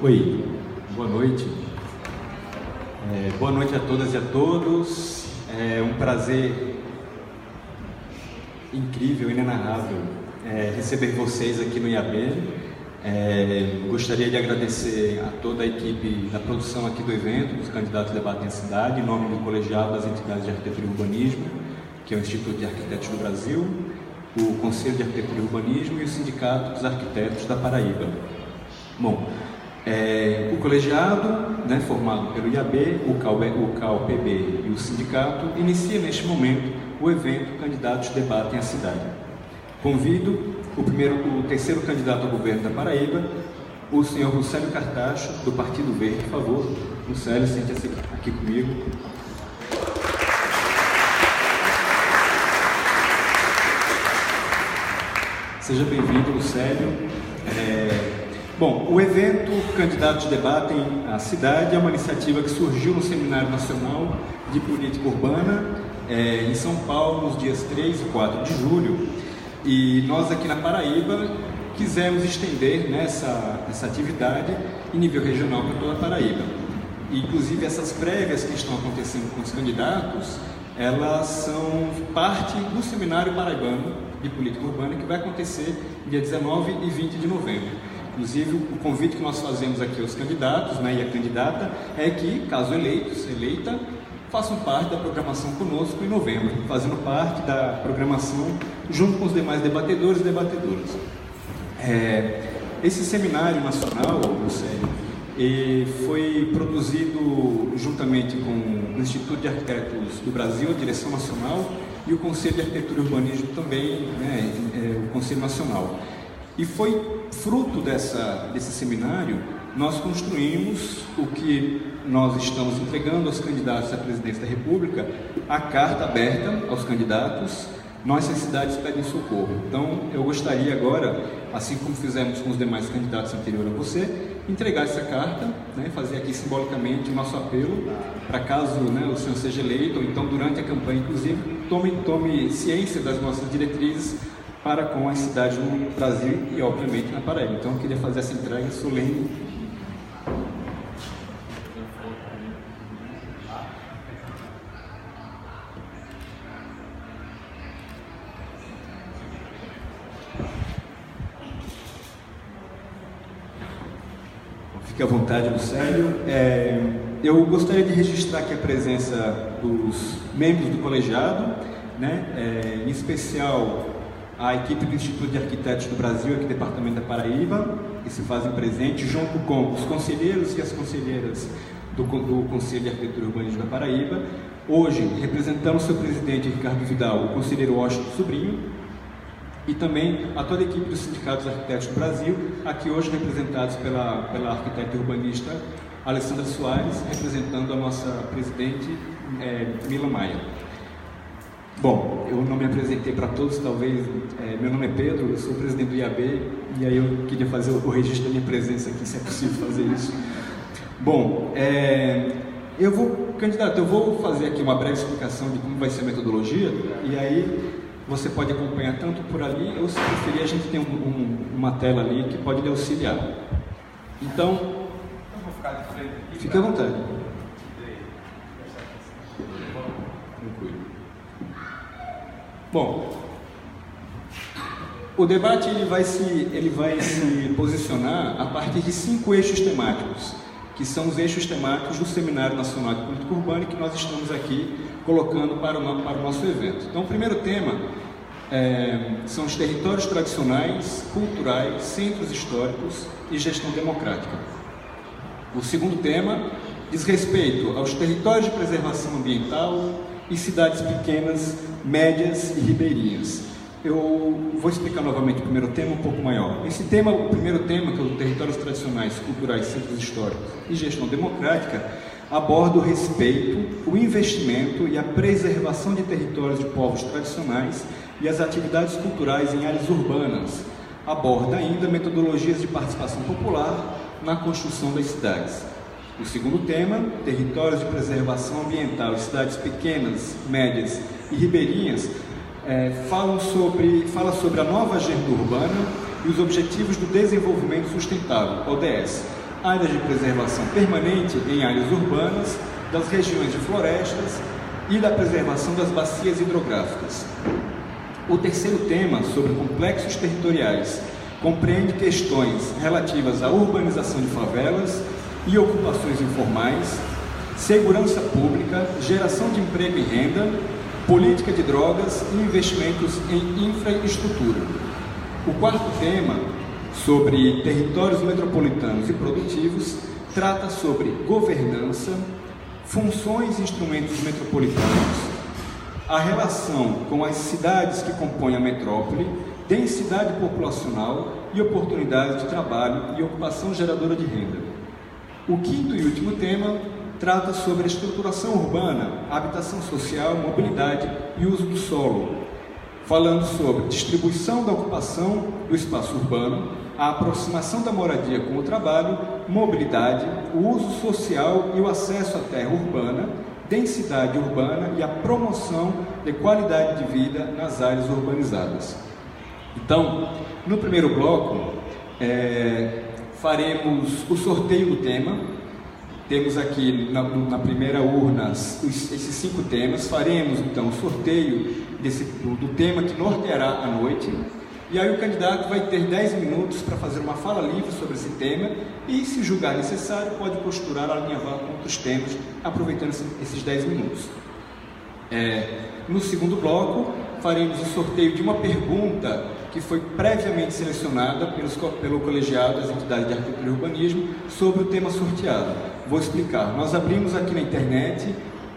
Oi, boa noite. Boa noite a todas e a todos. É um prazer incrível, inenarrável receber vocês aqui no IAB. Gostaria de agradecer a toda a equipe da produção aqui do evento, dos candidatos Debatem a Cidade, em nome do Colegiado das Entidades de Arquitetura e Urbanismo, que é o Instituto de Arquitetos do Brasil, o Conselho de Arquitetura e Urbanismo e o Sindicato dos Arquitetos da Paraíba. Bom, o colegiado, formado pelo IAB, o CAUPB e o sindicato, inicia neste momento o evento Candidatos Debatem a Cidade. Convido o terceiro candidato ao governo da Paraíba, o senhor Lucélio Cartacho, do Partido Verde. Por favor, Lucélio, sente-se aqui comigo. Seja bem-vindo, Lucélio. Bom, o evento Candidatos Debatem a Cidade é uma iniciativa que surgiu no Seminário Nacional de Política Urbana, em São Paulo, nos dias 3 e 4 de julho. E nós aqui na Paraíba quisemos estender essa atividade em nível regional para toda a Paraíba. E, inclusive, essas prévias que estão acontecendo com os candidatos, elas são parte do Seminário Paraibano de Política Urbana, que vai acontecer dia 19 e 20 de novembro. Inclusive, o convite que nós fazemos aqui aos candidatos, e a candidata, é que, caso eleita, façam parte da programação conosco em novembro, fazendo parte da programação junto com os demais debatedores e debatedoras. Esse seminário nacional, Lucélio, foi produzido juntamente com o Instituto de Arquitetos do Brasil, a Direção Nacional, e o Conselho de Arquitetura e Urbanismo também, o Conselho Nacional. E foi fruto desse seminário, nós construímos o que nós estamos entregando aos candidatos à presidência da República, a carta aberta aos candidatos, Nossas Cidades Pedem Socorro. Então, eu gostaria agora, assim como fizemos com os demais candidatos anteriores a você, entregar essa carta, fazer aqui simbolicamente o nosso apelo, para caso o senhor seja eleito, ou então durante a campanha, inclusive, tome ciência das nossas diretrizes para com as cidades no Brasil e, obviamente, na Paraíba. Então, eu queria fazer essa entrega solene. Fique à vontade, Lucélio. Eu gostaria de registrar aqui a presença dos membros do colegiado, em especial a equipe do Instituto de Arquitetos do Brasil, aqui do Departamento da Paraíba, que se fazem presente, junto com os conselheiros e as conselheiras do Conselho de Arquitetura e Urbanismo da Paraíba. Hoje, representando o seu presidente, Ricardo Vidal, o conselheiro Washington Sobrinho, e também a toda a equipe do Sindicato dos Arquitetos do Brasil, aqui hoje representados pela arquiteta e urbanista Alessandra Soares, representando a nossa presidente Mila Maia. Bom, eu não me apresentei para todos, talvez. Meu nome é Pedro, eu sou o presidente do IAB, e aí eu queria fazer o registro da minha presença aqui, se é possível fazer isso. Bom, candidato, eu vou fazer aqui uma breve explicação de como vai ser a metodologia, e aí você pode acompanhar tanto por ali, ou se preferir, a gente tem uma tela ali que pode lhe auxiliar. Então, eu vou ficar de frente aqui. Fique à vontade. Tranquilo. Bom, o debate ele vai se posicionar a partir de 5 eixos temáticos, que são os eixos temáticos do Seminário Nacional de Política Urbana, que nós estamos aqui colocando para o nosso evento. Então, o primeiro tema são os territórios tradicionais, culturais, centros históricos e gestão democrática. O segundo tema diz respeito aos territórios de preservação ambiental e cidades pequenas, médias e ribeirinhas. Eu vou explicar novamente o primeiro tema um pouco maior. O primeiro tema, que é os territórios tradicionais, culturais, centros históricos e gestão democrática, aborda o respeito, o investimento e a preservação de territórios de povos tradicionais e as atividades culturais em áreas urbanas. Aborda ainda metodologias de participação popular na construção das cidades. O segundo tema, territórios de preservação ambiental e cidades pequenas, médias e ribeirinhas, fala sobre a nova agenda urbana e os Objetivos do Desenvolvimento Sustentável, ODS, áreas de preservação permanente em áreas urbanas, das regiões de florestas e da preservação das bacias hidrográficas. O terceiro tema, sobre complexos territoriais, compreende questões relativas à urbanização de favelas e ocupações informais, segurança pública, geração de emprego e renda, política de drogas e investimentos em infraestrutura. O quarto tema, sobre territórios metropolitanos e produtivos, trata sobre governança, funções e instrumentos metropolitanos, a relação com as cidades que compõem a metrópole, densidade populacional e oportunidades de trabalho e ocupação geradora de renda. O quinto e último tema trata sobre a estruturação urbana, habitação social, mobilidade e uso do solo, falando sobre distribuição da ocupação do espaço urbano, a aproximação da moradia com o trabalho, mobilidade, o uso social e o acesso à terra urbana, densidade urbana e a promoção de qualidade de vida nas áreas urbanizadas. Então, no primeiro bloco, faremos o sorteio do tema. Temos aqui na primeira urna esses 5 temas. Faremos então o sorteio do tema que norteará a noite. E aí o candidato vai ter 10 minutos para fazer uma fala livre sobre esse tema e, se julgar necessário, pode postular a alinhavar com outros temas, aproveitando esses 10 minutos. No segundo bloco, faremos o sorteio de uma pergunta que foi previamente selecionada pelo colegiado das entidades de arquitetura e urbanismo sobre o tema sorteado. Vou explicar. Nós abrimos aqui na internet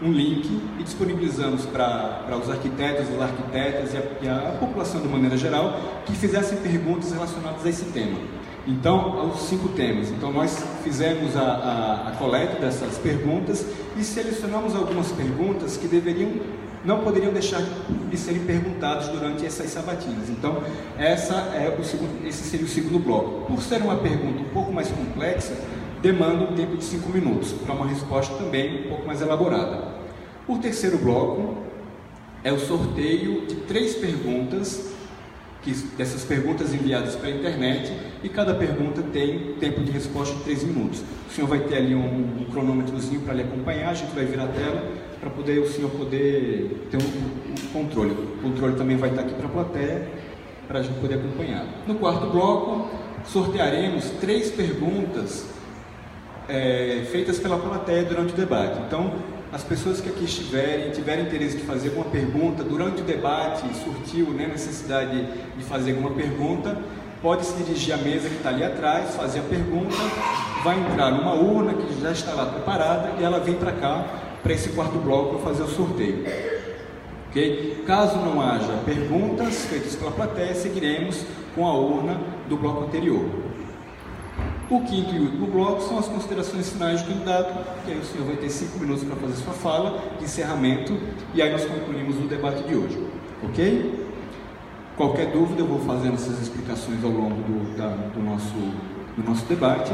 um link e disponibilizamos para os arquitetos, as arquitetas e a população de maneira geral que fizessem perguntas relacionadas a esse tema. Então, aos 5 temas. Então, nós fizemos a coleta dessas perguntas e selecionamos algumas perguntas que não poderiam deixar de serem perguntadas durante essas sabatinas. Então, esse seria o segundo bloco. Por ser uma pergunta um pouco mais complexa, demanda um tempo de 5 minutos para uma resposta também um pouco mais elaborada. O terceiro bloco é o sorteio de 3 perguntas, dessas perguntas enviadas pela internet, e cada pergunta tem tempo de resposta de 3 minutos. O senhor vai ter ali um cronômetrozinho para lhe acompanhar, a gente vai virar a tela para o senhor poder ter um controle. O controle também vai estar aqui para a plateia, para a gente poder acompanhar. No quarto bloco, sortearemos 3 perguntas feitas pela plateia durante o debate. Então, as pessoas que aqui tiverem interesse de fazer alguma pergunta durante o debate, surtiu necessidade de fazer alguma pergunta, pode se dirigir à mesa que está ali atrás, fazer a pergunta, vai entrar numa urna que já está lá preparada e ela vem para cá, para esse quarto bloco, para fazer o sorteio. Okay? Caso não haja perguntas feitas pela plateia, seguiremos com a urna do bloco anterior. O quinto e último bloco são as considerações finais do candidato, que aí o senhor vai ter 5 minutos para fazer sua fala de encerramento, e aí nós concluímos o debate de hoje. Ok? Qualquer dúvida, eu vou fazendo essas explicações ao longo do nosso debate.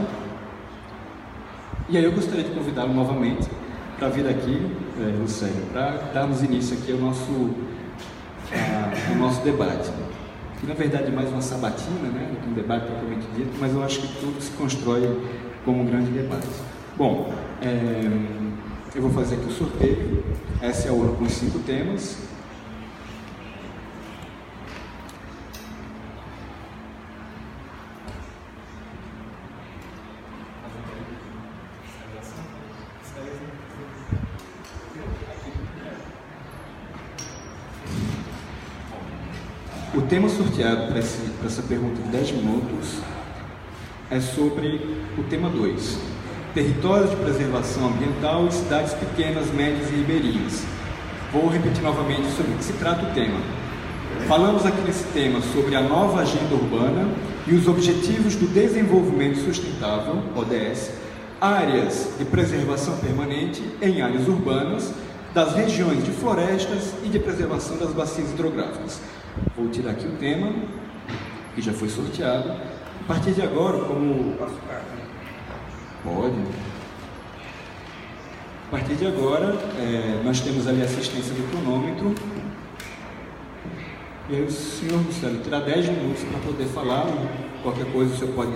E aí eu gostaria de convidá-lo novamente para vir aqui, Lucélio, para darmos início aqui ao nosso debate. Que na verdade é mais uma sabatina, do que um debate propriamente dito, mas eu acho que tudo se constrói como um grande debate. Bom, eu vou fazer aqui o sorteio. Essa é a urna com os 5 temas. O tema sorteado para essa pergunta de 10 minutos é sobre o tema 2, territórios de preservação ambiental e cidades pequenas, médias e ribeirinhas. Vou repetir novamente sobre o que se trata o tema. Falamos aqui nesse tema sobre a nova agenda urbana e os objetivos do desenvolvimento sustentável, ODS, áreas de preservação permanente em áreas urbanas, das regiões de florestas e de preservação das bacias hidrográficas. Vou tirar aqui o tema, que já foi sorteado. A partir de agora, como... Pode. A partir de agora, nós temos ali a assistência do cronômetro. E aí o senhor Lucélio terá 10 minutos para poder falar. Qualquer coisa o senhor pode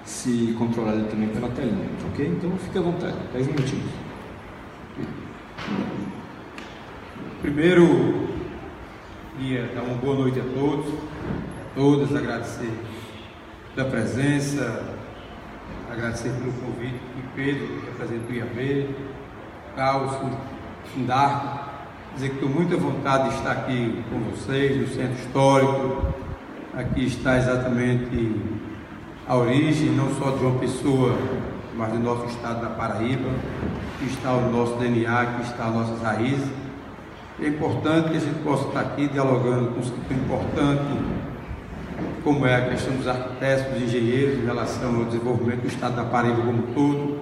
se controlar ele também pela telinha, ok? Então fique à vontade, 10 minutinhos. Primeiro, queria dar uma boa noite a todos, a todas, agradecer pela presença, agradecer pelo convite de Pedro, que representa o IAB, Carlos, Fundarco, dizer que estou muito à vontade de estar aqui com vocês, no Centro Histórico. Aqui está exatamente a origem, não só de João Pessoa, mas do nosso estado da Paraíba, que está o nosso DNA, que está as nossas raízes. É importante que a gente possa estar aqui dialogando com um assunto importante, como é a questão dos arquitetos, dos engenheiros, em relação ao desenvolvimento do estado da Paraíba como um todo.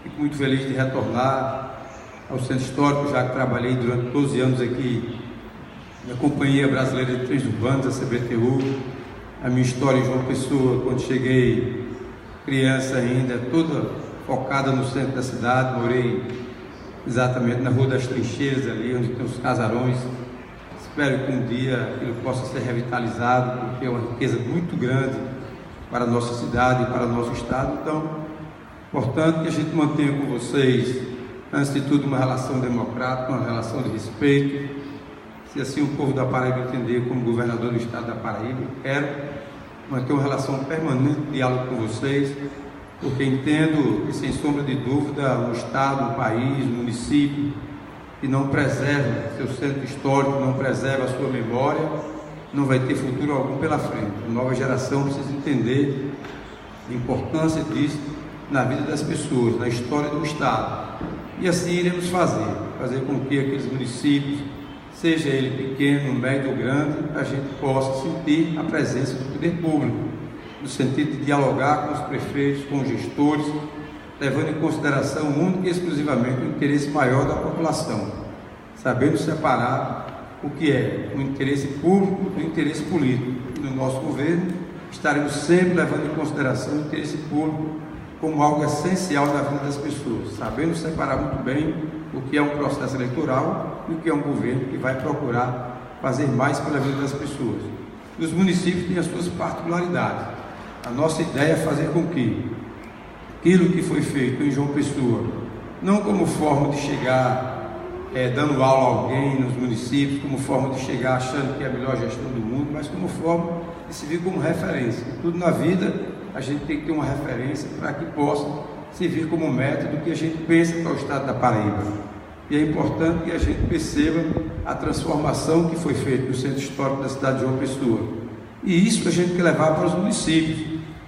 Fico muito feliz de retornar ao Centro Histórico, já que trabalhei durante 12 anos aqui na Companhia Brasileira de Trens Urbanos, a CBTU. A minha história em João Pessoa, quando cheguei criança ainda, toda focada no centro da cidade. Morei exatamente na Rua das Trincheiras, ali onde tem os casarões. Espero que um dia aquilo possa ser revitalizado, porque é uma riqueza muito grande para a nossa cidade e para o nosso estado. Então, é importante que a gente mantenha com vocês, antes de tudo, uma relação democrática, uma relação de respeito. Se assim o povo da Paraíba entender como governador do estado da Paraíba, eu quero manter uma relação permanente de diálogo com vocês, porque entendo que, sem sombra de dúvida, um estado, um país, um município que não preserva seu centro histórico, não preserva a sua memória, não vai ter futuro algum pela frente. A nova geração precisa entender a importância disso na vida das pessoas, na história do estado. E assim iremos fazer com que aqueles municípios, seja ele pequeno, médio ou grande, a gente possa sentir a presença do poder público, no sentido de dialogar com os prefeitos, com os gestores, levando em consideração única e exclusivamente o interesse maior da população, sabendo separar o que é o interesse público do interesse político. E no nosso governo estaremos sempre levando em consideração o interesse público como algo essencial na vida das pessoas, sabendo separar muito bem o que é um processo eleitoral e o que é um governo que vai procurar fazer mais pela vida das pessoas. Os municípios têm as suas particularidades. A nossa ideia é fazer com que aquilo que foi feito em João Pessoa, não como forma de chegar dando aula a alguém nos municípios, como forma de chegar achando que é a melhor gestão do mundo, mas como forma de se vir como referência. Tudo na vida a gente tem que ter uma referência para que possa servir como método que a gente pensa para o estado da Paraíba. E é importante que a gente perceba a transformação que foi feita no centro histórico da cidade de João Pessoa. E isso a gente quer levar para os municípios,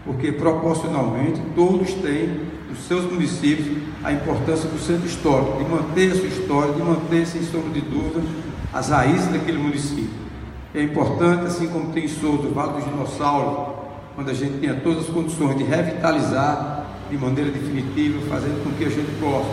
porque proporcionalmente todos têm nos seus municípios a importância do centro histórico, de manter a sua história, de manter, sem sombra de dúvida, as raízes daquele município. É importante, assim como tem em Souza, o Vale dos Dinossauros, quando a gente tenha todas as condições de revitalizar de maneira definitiva, fazendo com que a gente possa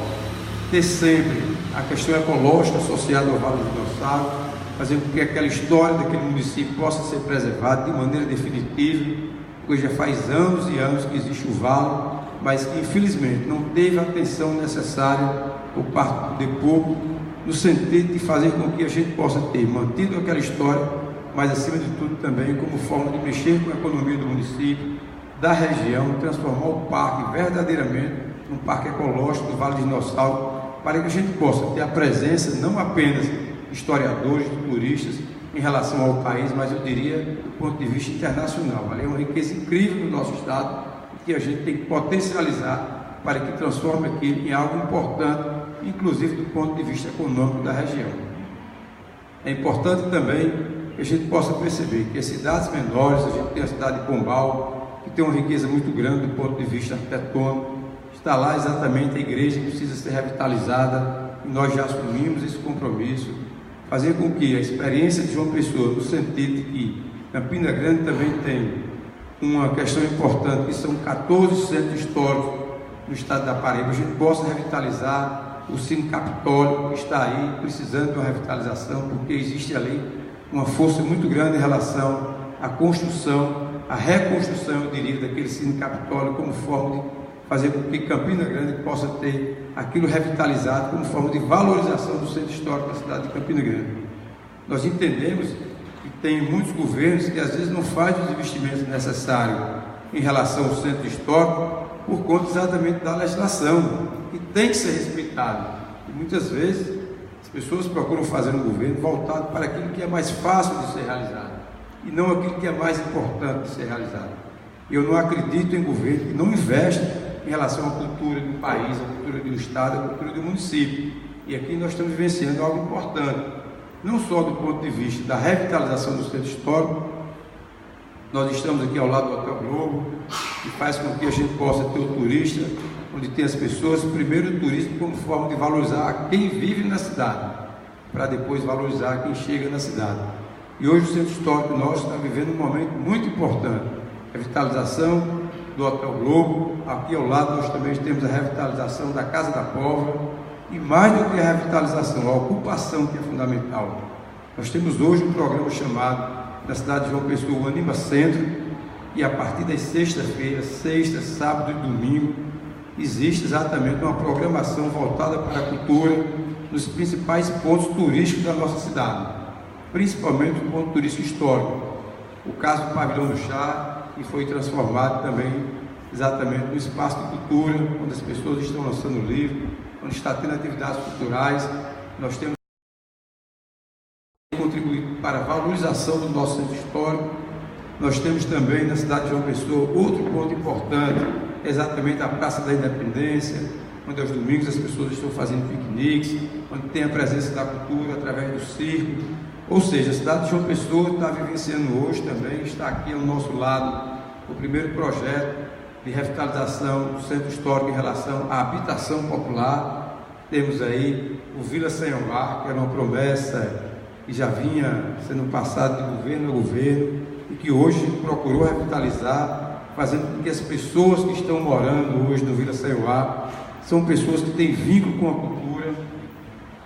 ter sempre a questão ecológica associada ao Vale dos Dinossauros, fazendo com que aquela história daquele município possa ser preservada de maneira definitiva, porque já faz anos e anos que existe o Vale, mas que infelizmente não teve a atenção necessária por parte do poder público, no sentido de fazer com que a gente possa ter mantido aquela história, mas acima de tudo também como forma de mexer com a economia do município, da região, transformar o parque verdadeiramente num parque ecológico do Vale dos Dinossauros, para que a gente possa ter a presença não apenas de historiadores, de turistas, em relação ao país, mas eu diria do ponto de vista internacional. Ali é uma riqueza incrível do nosso estado, que a gente tem que potencializar para que transforme aquilo em algo importante, inclusive do ponto de vista econômico da região. É importante também que a gente possa perceber que as cidades menores, a gente tem a cidade de Pombal, que tem uma riqueza muito grande do ponto de vista arquitetônico, está lá exatamente a igreja que precisa ser revitalizada, e nós já assumimos esse compromisso, fazer com que a experiência de João Pessoa, no sentido de que Campina Grande também tem uma questão importante, que são 14 centros históricos no estado da Paraíba, a gente possa revitalizar o Cine Capitólio, que está aí precisando de uma revitalização, porque existe ali uma força muito grande em relação à construção, à reconstrução, eu diria, daquele Cine Capitólio, como forma de fazer com que Campina Grande possa ter aquilo revitalizado como forma de valorização do centro histórico da cidade de Campina Grande. Nós entendemos que tem muitos governos que às vezes não fazem os investimentos necessários em relação ao centro histórico, por conta exatamente da legislação, que tem que ser respeitada. E muitas vezes as pessoas procuram fazer um governo voltado para aquilo que é mais fácil de ser realizado, e não aquilo que é mais importante de ser realizado. Eu não acredito em governo que não investe em relação à cultura do país, à cultura do Estado, à cultura do município. E aqui nós estamos vivenciando algo importante, não só do ponto de vista da revitalização do centro histórico. Nós estamos aqui ao lado do Hotel Globo, que faz com que a gente possa ter o turista, onde tem as pessoas, primeiro o turismo como forma de valorizar quem vive na cidade, para depois valorizar quem chega na cidade. E hoje o centro histórico nosso está vivendo um momento muito importante, a revitalização do Hotel Globo. Aqui ao lado nós também temos a revitalização da Casa da Pólvora, e mais do que a revitalização, a ocupação, que é fundamental. Nós temos hoje um programa chamado, na cidade de João Pessoa, o Anima Centro, e a partir das sexta-feiras, sexta, sábado e domingo, existe exatamente uma programação voltada para a cultura nos principais pontos turísticos da nossa cidade, principalmente o ponto turístico histórico. O caso do Pavilhão do Chá, que foi transformado também exatamente no espaço de cultura, onde as pessoas estão lançando livro, onde está tendo atividades culturais. Nós temos contribuído para a valorização do nosso centro histórico. Nós temos também na cidade de João Pessoa outro ponto importante, exatamente a Praça da Independência, onde aos domingos as pessoas estão fazendo piqueniques, onde tem a presença da cultura através do circo. Ou seja, a cidade de João Pessoa está vivenciando hoje também, está aqui ao nosso lado, o primeiro projeto de revitalização do centro histórico em relação à habitação popular. Temos aí o Vila Senhomar, que era uma promessa que já vinha sendo passada de governo a governo, e que hoje procurou revitalizar, fazendo com que as pessoas que estão morando hoje no Vila Senhomar são pessoas que têm vínculo com a cultura.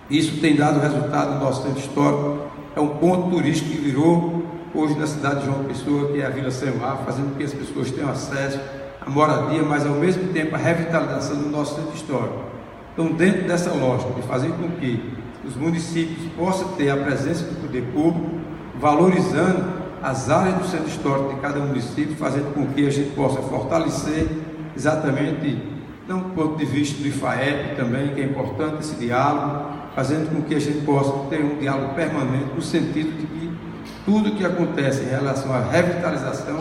Isso tem dado resultado no nosso centro histórico. É um ponto turístico que virou hoje na cidade de João Pessoa, que é a Vila Senhomar, fazendo com que as pessoas tenham acesso à moradia, mas ao mesmo tempo a revitalização do nosso centro histórico. Então, dentro dessa lógica de fazer com que os municípios possam ter a presença do poder público, valorizando as áreas do centro histórico de cada município, fazendo com que a gente possa fortalecer exatamente, do ponto de vista do IFAEP também, que é importante esse diálogo, fazendo com que a gente possa ter um diálogo permanente, no sentido de que tudo que acontece em relação à revitalização,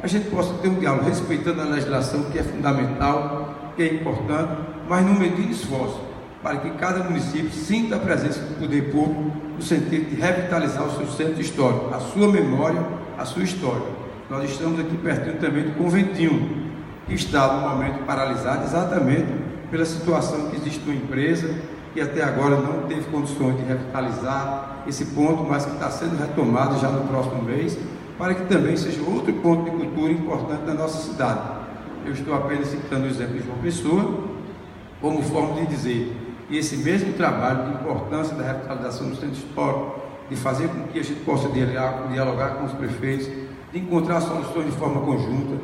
a gente possa ter um diálogo respeitando a legislação, que é fundamental, que é importante, mas não medindo esforço, para que cada município sinta a presença do poder público no sentido de revitalizar o seu centro histórico, a sua memória, a sua história. Nós estamos aqui pertinho também do Conventinho, que está no momento paralisado exatamente pela situação que existe numa empresa que até agora não teve condições de revitalizar esse ponto, mas que está sendo retomado já no próximo mês, para que também seja outro ponto de cultura importante da nossa cidade. Eu estou apenas citando o exemplo de João Pessoa, como forma de dizer que esse mesmo trabalho de importância da revitalização do centro histórico, de fazer com que a gente possa dialogar com os prefeitos, de encontrar soluções de forma conjunta,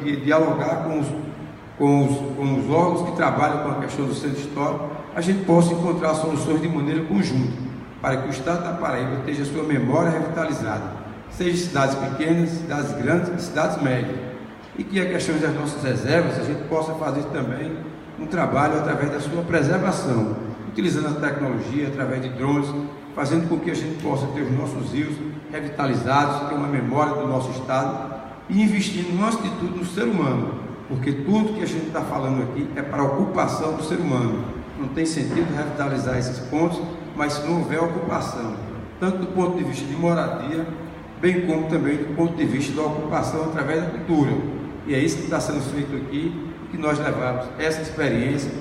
de dialogar com os órgãos que trabalham com a questão do centro histórico, a gente possa encontrar soluções de maneira conjunta, para que o Estado da Paraíba tenha sua memória revitalizada, seja cidades pequenas, cidades grandes e cidades médias, e que a questão das nossas reservas a gente possa fazer também um trabalho através da sua preservação, utilizando a tecnologia, através de drones, fazendo com que a gente possa ter os nossos rios revitalizados, ter uma memória do nosso Estado, e investindo no instituto no ser humano, porque tudo que a gente está falando aqui é para a ocupação do ser humano. Não tem sentido revitalizar esses pontos, mas se não houver ocupação, tanto do ponto de vista de moradia, bem como também do ponto de vista da ocupação através da cultura. E é isso que está sendo feito aqui, que nós levamos essa experiência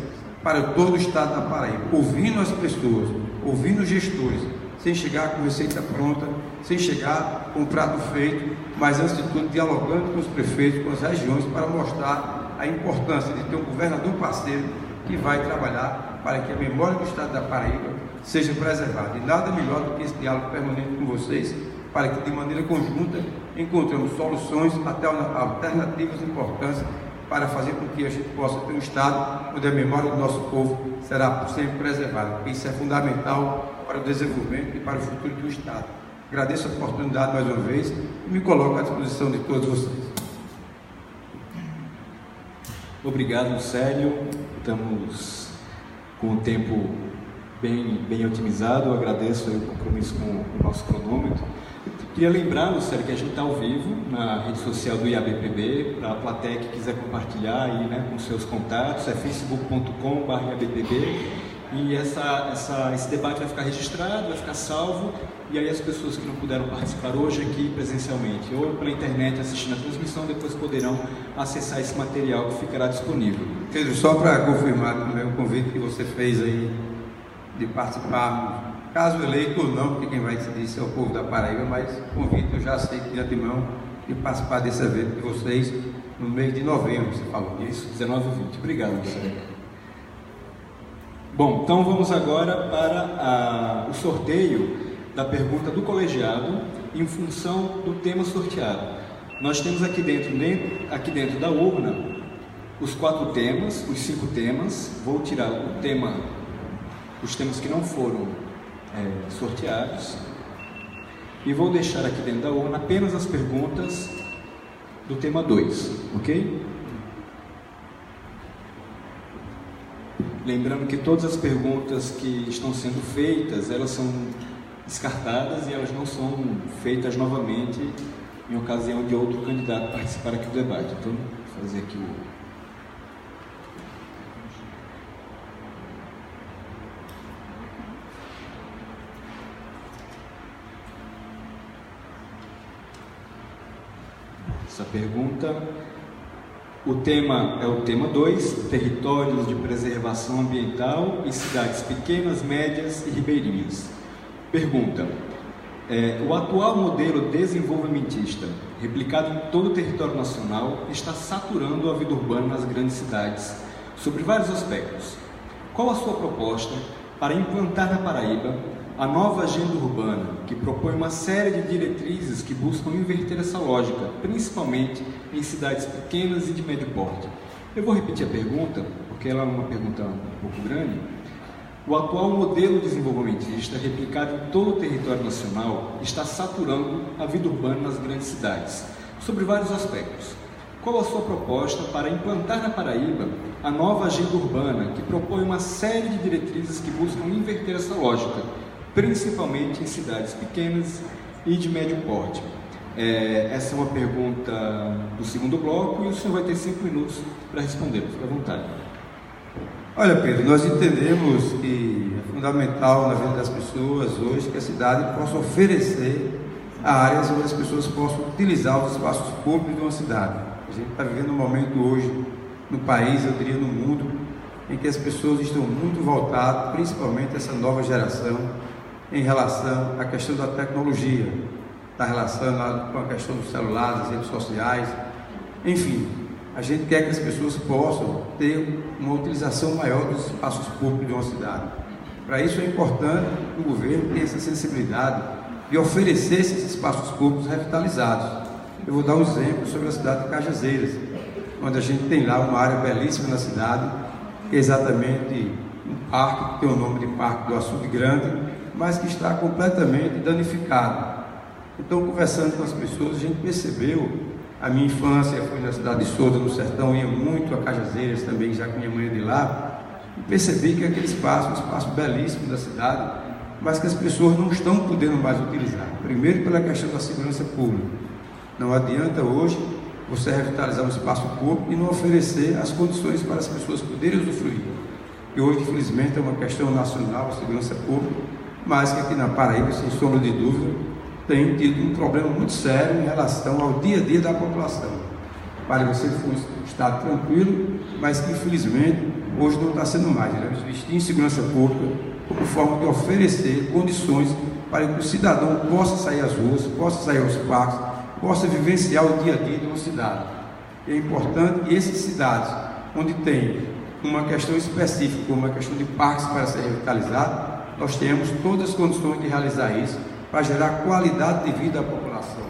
para todo o Estado da Paraíba, ouvindo as pessoas, ouvindo os gestores, sem chegar com receita pronta, sem chegar com um prato feito, mas antes de tudo dialogando com os prefeitos, com as regiões, para mostrar a importância de ter um governador parceiro que vai trabalhar para que a memória do Estado da Paraíba seja preservada. E nada melhor do que esse diálogo permanente com vocês, para que de maneira conjunta encontremos soluções, até alternativas importantes, para fazer com que a gente possa ter um Estado onde a memória do nosso povo será sempre preservada, porque isso é fundamental para o desenvolvimento e para o futuro do Estado. Agradeço a oportunidade mais uma vez e me coloco à disposição de todos vocês. Obrigado, Célio. Estamos com o tempo bem otimizado. Eu agradeço aí o compromisso com o nosso cronômetro. Queria lembrar, Célio, que a gente está ao vivo na rede social do IABPB, para a plateia que quiser compartilhar aí, né, com seus contatos, é facebook.com/IABPB, e esse debate vai ficar registrado, vai ficar salvo, e aí as pessoas que não puderam participar hoje aqui presencialmente ou pela internet assistindo a transmissão, depois poderão acessar esse material que ficará disponível. Pedro, só para confirmar também o convite que você fez aí de participar, caso eleito ou não, porque quem vai decidir isso é o povo da Paraíba, mas o convite eu já aceito de antemão de participar desse evento de vocês no mês de novembro, você falou. Isso, 19 e 20. Obrigado, Luciano. Bom, então vamos agora para o sorteio da pergunta do colegiado em função do tema sorteado. Nós temos aqui dentro da urna os 4 temas, os 5 temas. Vou tirar os temas que não foram sorteados, e vou deixar aqui dentro da urna apenas as perguntas do tema 2, ok? Lembrando que todas as perguntas que estão sendo feitas, elas são descartadas e elas não são feitas novamente em ocasião de outro candidato participar aqui do debate. Então, vou fazer aqui essa pergunta. O tema é o tema 2, territórios de preservação ambiental e cidades pequenas, médias e ribeirinhas. Pergunta: o atual modelo desenvolvimentista, replicado em todo o território nacional, está saturando a vida urbana nas grandes cidades, sobre vários aspectos. Qual a sua proposta para implantar na Paraíba a nova agenda urbana, que propõe uma série de diretrizes que buscam inverter essa lógica, principalmente em cidades pequenas e de médio porte? Eu vou repetir a pergunta, porque ela é uma pergunta um pouco grande. O atual modelo desenvolvimentista, replicado em todo o território nacional, está saturando a vida urbana nas grandes cidades, sobre vários aspectos. Qual a sua proposta para implantar na Paraíba a nova agenda urbana, que propõe uma série de diretrizes que buscam inverter essa lógica, principalmente em cidades pequenas e de médio porte? Essa é uma pergunta do segundo bloco e o senhor vai ter 5 minutos para responder. Fique à vontade. Olha, Pedro, nós entendemos que é fundamental na vida das pessoas hoje que a cidade possa oferecer áreas onde as pessoas possam utilizar os espaços públicos de uma cidade. A gente está vivendo um momento hoje no país, eu diria no mundo, em que as pessoas estão muito voltadas, principalmente essa nova geração, em relação à questão da tecnologia, está relacionado com a questão do celular, das redes sociais, enfim, a gente quer que as pessoas possam ter uma utilização maior dos espaços públicos de uma cidade. Para isso é importante que o governo tenha essa sensibilidade de oferecer esses espaços públicos revitalizados. Eu vou dar um exemplo sobre a cidade de Cajazeiras, onde a gente tem lá uma área belíssima na cidade, que é exatamente um parque, que tem o nome de Parque do Açude Grande, mas que está completamente danificado. Então, conversando com as pessoas, a gente percebeu, a minha infância foi na cidade de Souza, no sertão, ia muito a Cajazeiras também, já que minha mãe é de lá, e percebi que aquele espaço é um espaço belíssimo da cidade, mas que as pessoas não estão podendo mais utilizar. Primeiro, pela questão da segurança pública. Não adianta hoje você revitalizar um espaço público e não oferecer as condições para as pessoas poderem usufruir. E hoje, infelizmente, é uma questão nacional, a segurança pública, mas que aqui na Paraíba, sem sombra de dúvida, tem tido um problema muito sério em relação ao dia a dia da população. Paraíba sempre foi um estado tranquilo, mas que infelizmente hoje não está sendo mais. Devemos investir em segurança pública como forma de oferecer condições para que o cidadão possa sair às ruas, possa sair aos parques, possa vivenciar o dia a dia de uma cidade. E é importante que essas cidades, onde tem uma questão específica, como a questão de parques para ser revitalizado, nós temos todas as condições de realizar isso para gerar qualidade de vida à população.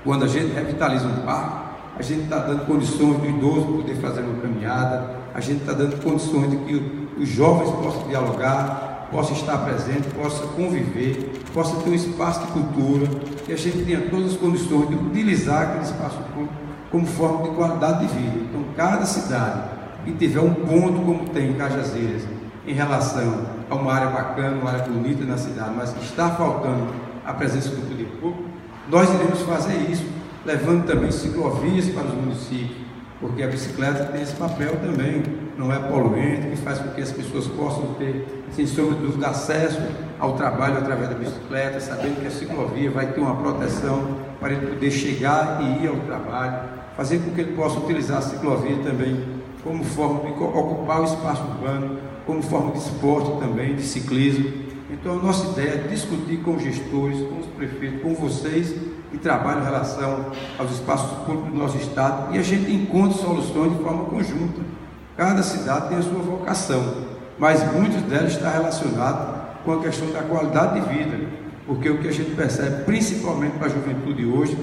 Quando a gente revitaliza um parque, a gente está dando condições do idoso poder fazer uma caminhada, a gente está dando condições de que os jovens possam dialogar, possam estar presentes, possam conviver, possam ter um espaço de cultura, que a gente tenha todas as condições de utilizar aquele espaço público como forma de qualidade de vida. Então, cada cidade que tiver um ponto, como tem em Cajazeiras, em relação a uma área bacana, uma área bonita na cidade, mas que está faltando a presença do poder público, nós iremos fazer isso, levando também ciclovias para os municípios, porque a bicicleta tem esse papel também, não é poluente, que faz com que as pessoas possam ter, sem sombra de dúvida, acesso ao trabalho através da bicicleta, sabendo que a ciclovia vai ter uma proteção para ele poder chegar e ir ao trabalho, fazer com que ele possa utilizar a ciclovia também como forma de ocupar o espaço urbano, como forma de esporte também, de ciclismo. Então a nossa ideia é discutir com os gestores, com os prefeitos, com vocês que trabalham em relação aos espaços públicos do nosso estado, e a gente encontra soluções de forma conjunta. Cada cidade tem a sua vocação, mas muitas delas estão relacionadas com a questão da qualidade de vida, porque o que a gente percebe, principalmente para a juventude hoje,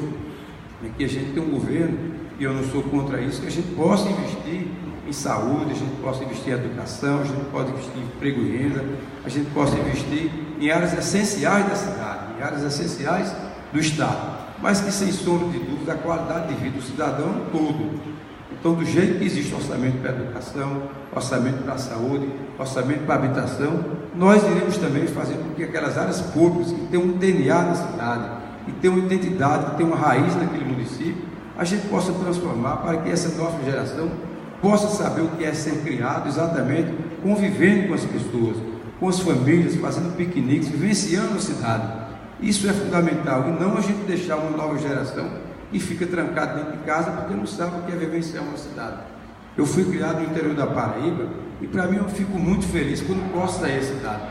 é que a gente tem um governo, e eu não sou contra isso, que a gente possa investir em saúde, a gente possa investir em educação, a gente pode investir em emprego e renda, a gente possa investir em áreas essenciais da cidade, em áreas essenciais do estado, mas que, sem sombra de dúvida, a qualidade de vida do cidadão todo. Então, do jeito que existe orçamento para a educação, orçamento para a saúde, orçamento para a habitação, nós iremos também fazer com que aquelas áreas públicas que têm um DNA na cidade, que têm uma identidade, que têm uma raiz naquele município, a gente possa transformar para que essa nova geração possa saber o que é ser criado, exatamente convivendo com as pessoas, com as famílias, fazendo piqueniques, vivenciando a cidade. Isso é fundamental, e não a gente deixar uma nova geração que fica trancada dentro de casa porque não sabe o que é vivenciar uma cidade. Eu fui criado no interior da Paraíba e para mim eu fico muito feliz quando posso sair da cidade,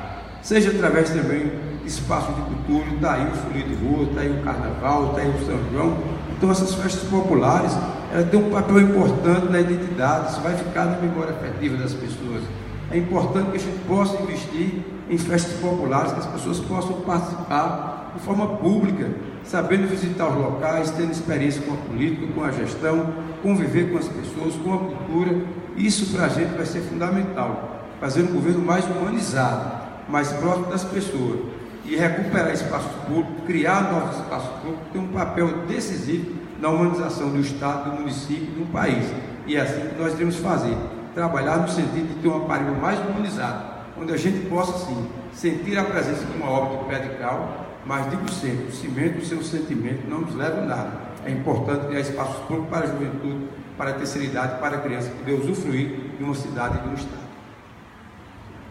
seja através também de espaço de cultura. Está aí o folia de rua, está aí o carnaval, está aí o São João. Então essas festas populares, elas têm um papel importante na identidade, isso vai ficar na memória afetiva das pessoas. É importante que a gente possa investir em festas populares, que as pessoas possam participar de forma pública, sabendo visitar os locais, tendo experiência com a política, com a gestão, conviver com as pessoas, com a cultura. Isso para a gente vai ser fundamental, fazer um governo mais humanizado, mais próximo das pessoas, e recuperar espaços públicos, criar novos espaços públicos, tem um papel decisivo na humanização do estado, do município, do país. E é assim que nós devemos fazer, trabalhar no sentido de ter uma Paraíba mais humanizada, onde a gente possa sim sentir a presença de uma obra de pé de cal, mas digo sempre, o cimento do seu sentimento não nos leva a nada. É importante criar espaços públicos para a juventude, para a terceira idade, para a criança poder usufruir de uma cidade e de um estado.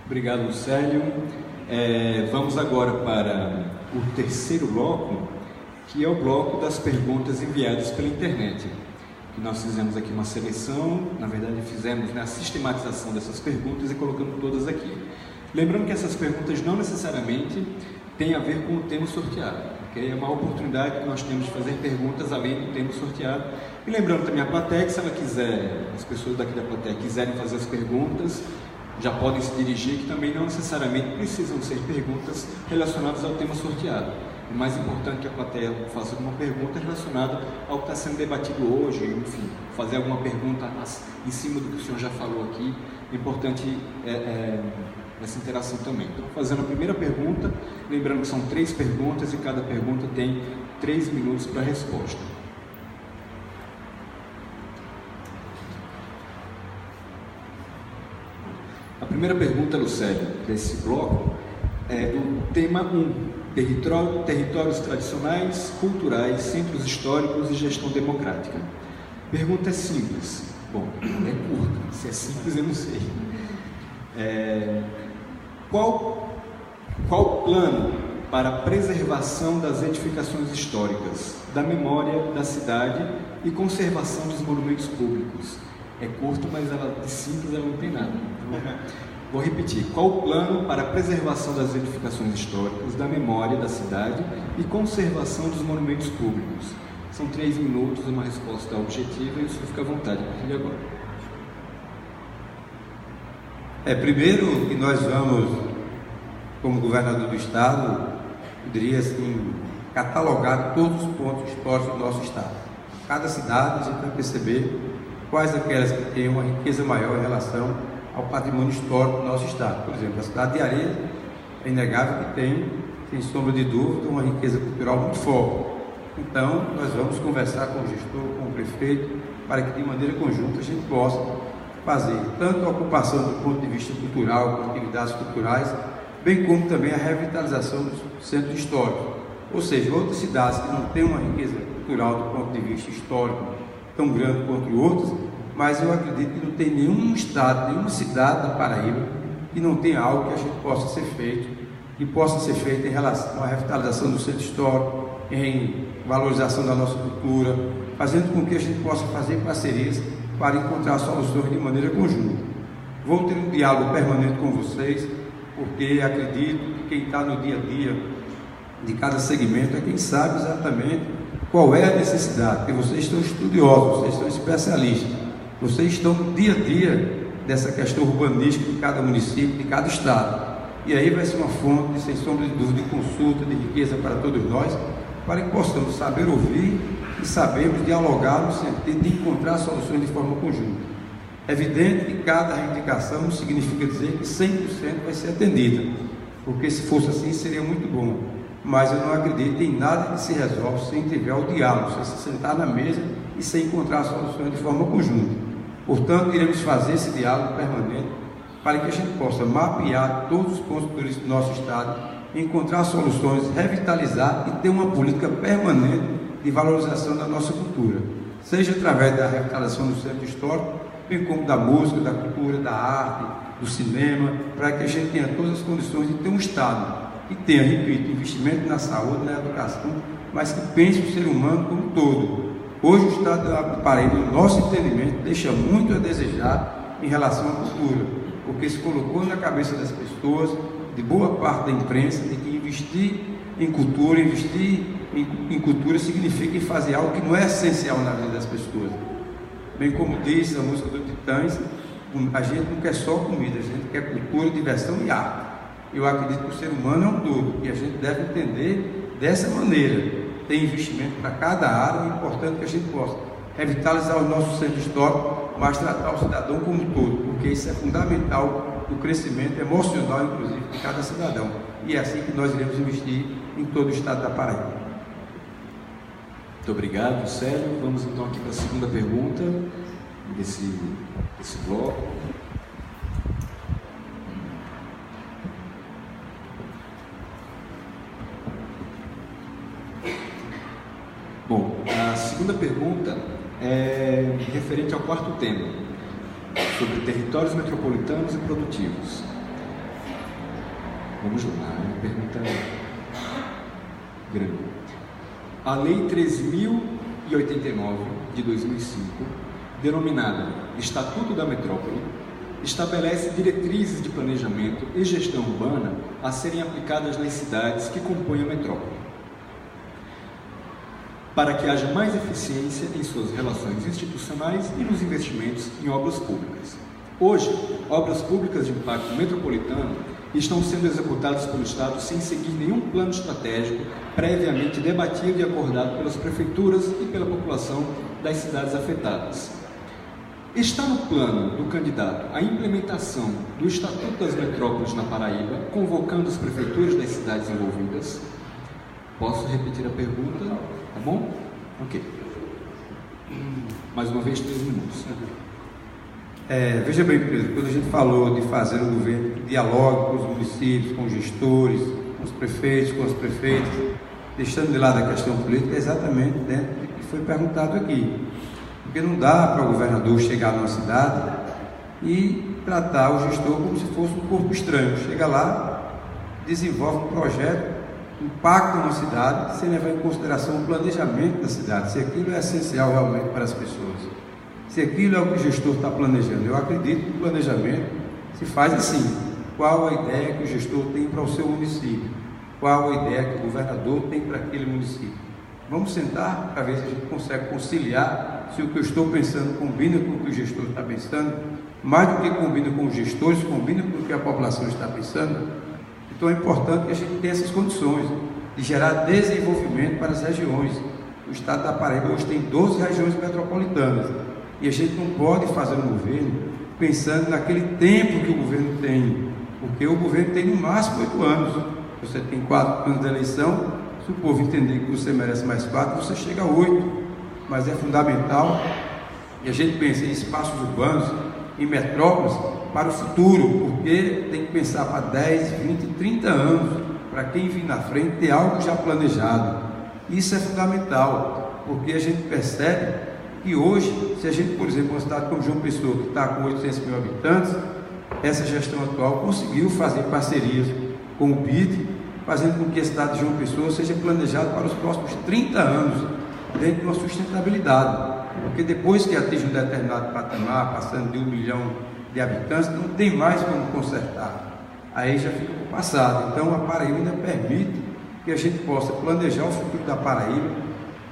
Obrigado, Lucélio. Vamos agora para o terceiro bloco, que é o bloco das perguntas enviadas pela internet. E nós fizemos aqui uma seleção, na verdade fizemos a sistematização dessas perguntas e colocamos todas aqui. Lembrando que essas perguntas não necessariamente têm a ver com o tema sorteado, okay? É uma oportunidade que nós temos de fazer perguntas além do tema sorteado. E lembrando também a plateia, que se ela quiser, as pessoas daqui da plateia quiserem fazer as perguntas, já podem se dirigir, que também não necessariamente precisam ser perguntas relacionadas ao tema sorteado. O mais importante é que a plateia faça alguma pergunta relacionada ao que está sendo debatido hoje, enfim, fazer alguma pergunta em cima do que o senhor já falou aqui. É importante essa interação também. Então, fazendo a primeira pergunta, lembrando que são 3 perguntas e cada pergunta tem 3 minutos para a resposta. A primeira pergunta, Lucélio, desse bloco é do tema 1, territórios tradicionais, culturais, centros históricos e gestão democrática. Pergunta é simples. Bom, é curta. Se é simples, eu não sei. Qual o plano para a preservação das edificações históricas, da memória da cidade e conservação dos monumentos públicos? É curto, mas de simples ela não tem nada. Então, vou repetir. Qual o plano para a preservação das edificações históricas, da memória da cidade e conservação dos monumentos públicos? São 3 minutos, uma resposta objetiva e o senhor fica à vontade a partir de agora. Primeiro que nós vamos, como governador do estado, poderia assim, catalogar todos os pontos históricos do nosso estado. Cada cidade a gente vai perceber quais aquelas que têm uma riqueza maior em relação ao patrimônio histórico do nosso estado. Por exemplo, a cidade de Areia é inegável que tem, sem sombra de dúvida, uma riqueza cultural muito forte. Então, nós vamos conversar com o gestor, com o prefeito, para que de maneira conjunta a gente possa fazer tanto a ocupação do ponto de vista cultural, com atividades culturais, bem como também a revitalização do centro histórico. Ou seja, outras cidades que não têm uma riqueza cultural do ponto de vista histórico tão grande quanto outras, mas eu acredito que não tem nenhum estado, nenhuma cidade da Paraíba que não tenha algo que a gente possa ser feito, que possa ser feito em relação à revitalização do centro histórico, em valorização da nossa cultura, fazendo com que a gente possa fazer parcerias para encontrar soluções de maneira conjunta. Vou ter um diálogo permanente com vocês, porque acredito que quem está no dia a dia de cada segmento é quem sabe exatamente qual é a necessidade, porque vocês estão estudiosos, vocês são especialistas, vocês estão no dia a dia dessa questão urbanística de cada município, de cada estado, e aí vai ser uma fonte, sem sombra de dúvida, de consulta, de riqueza para todos nós, para que possamos saber ouvir e sabermos dialogar no sentido de encontrar soluções de forma conjunta. É evidente que cada reivindicação não significa dizer que 100% vai ser atendida, porque se fosse assim seria muito bom, mas eu não acredito em nada que se resolve sem tiver o diálogo, sem se sentar na mesa e sem encontrar soluções de forma conjunta. Portanto, iremos fazer esse diálogo permanente para que a gente possa mapear todos os pontos turísticos do nosso estado, encontrar soluções, revitalizar e ter uma política permanente de valorização da nossa cultura, seja através da revitalização do centro histórico, bem como da música, da cultura, da arte, do cinema, para que a gente tenha todas as condições de ter um estado que tenha, repito, investimento na saúde, na educação, mas que pense o ser humano como um todo. Hoje o estado da Paraíba, no nosso entendimento, deixa muito a desejar em relação à cultura, porque se colocou na cabeça das pessoas, de boa parte da imprensa, de que investir em cultura significa fazer algo que não é essencial na vida das pessoas. Bem como diz a música do Titãs, a gente não quer só comida, a gente quer cultura, diversão e arte. Eu acredito que o ser humano é um todo, e a gente deve entender dessa maneira. Tem investimento para cada área, é importante que a gente possa revitalizar o nosso centro histórico, mas tratar o cidadão como um todo, porque isso é fundamental do crescimento emocional, inclusive, de cada cidadão. E é assim que nós iremos investir em todo o estado da Paraíba. Muito obrigado, Célio. Vamos então aqui para a segunda pergunta desse bloco. Bom, a segunda pergunta é referente ao quarto tema, sobre territórios metropolitanos e produtivos. Vamos lá, uma pergunta grande. A Lei 13.089 de 2005, denominada Estatuto da Metrópole, estabelece diretrizes de planejamento e gestão urbana a serem aplicadas nas cidades que compõem a metrópole, para que haja mais eficiência em suas relações institucionais e nos investimentos em obras públicas. Hoje, obras públicas de impacto metropolitano estão sendo executadas pelo Estado sem seguir nenhum plano estratégico previamente debatido e acordado pelas prefeituras e pela população das cidades afetadas. Está no plano do candidato a implementação do Estatuto das Metrópoles na Paraíba, convocando as prefeituras das cidades envolvidas? Posso repetir a pergunta? Tá bom? Ok. Mais uma vez, 3 minutos. Veja bem, Pedro, quando a gente falou de fazer um governo que dialogue com os municípios, com os gestores, com os prefeitos, com as prefeitas, deixando de lado a questão política, é exatamente dentro do que foi perguntado aqui. Porque não dá para o governador chegar numa cidade e tratar o gestor como se fosse um corpo estranho. Chega lá, desenvolve um projeto, impacta uma cidade, sem levar em consideração o planejamento da cidade, se aquilo é essencial realmente para as pessoas, se aquilo é o que o gestor está planejando. Eu acredito que o planejamento se faz assim: qual a ideia que o gestor tem para o seu município, qual a ideia que o governador tem para aquele município. Vamos sentar para ver se a gente consegue conciliar, se o que eu estou pensando combina com o que o gestor está pensando, mais do que combina com os gestores, combina com o que a população está pensando. Então é importante que a gente tenha essas condições de gerar desenvolvimento para as regiões. O estado da Paraíba hoje tem 12 regiões metropolitanas, e a gente não pode fazer um governo pensando naquele tempo que o governo tem, porque o governo tem no máximo 8 anos. Você tem 4 anos de eleição, Se o povo entender que você merece mais 4, você chega a 8, mas é fundamental. E a gente pensa em espaços urbanos, em metrópoles, para o futuro, porque tem que pensar para 10, 20, 30 anos, para quem vir na frente ter algo já planejado. Isso é fundamental, porque a gente percebe que hoje, se a gente, por exemplo, uma cidade como João Pessoa, que está com 800 mil habitantes, essa gestão atual conseguiu fazer parcerias com o BID, fazendo com que a cidade de João Pessoa seja planejada para os próximos 30 anos, dentro de uma sustentabilidade. Porque depois que atinge um determinado patamar, passando de 1 milhão de habitantes, não tem mais como consertar. Aí já fica para o passado. Então a Paraíba ainda permite que a gente possa planejar o futuro da Paraíba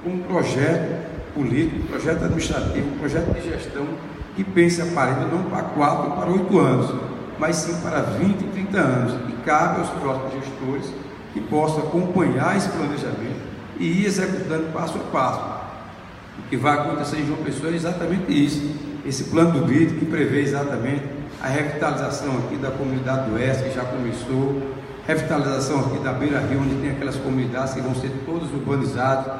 com um projeto político, um projeto administrativo, um projeto de gestão que pense a Paraíba não para 4 ou para 8 anos, mas sim para 20 e 30 anos. E cabe aos próximos gestores que possam acompanhar esse planejamento e ir executando passo a passo. O que vai acontecer em João Pessoa é exatamente isso. Esse plano do BID que prevê exatamente a revitalização aqui da comunidade do Oeste, que já começou, revitalização aqui da Beira Rio, onde tem aquelas comunidades que vão ser todas urbanizadas,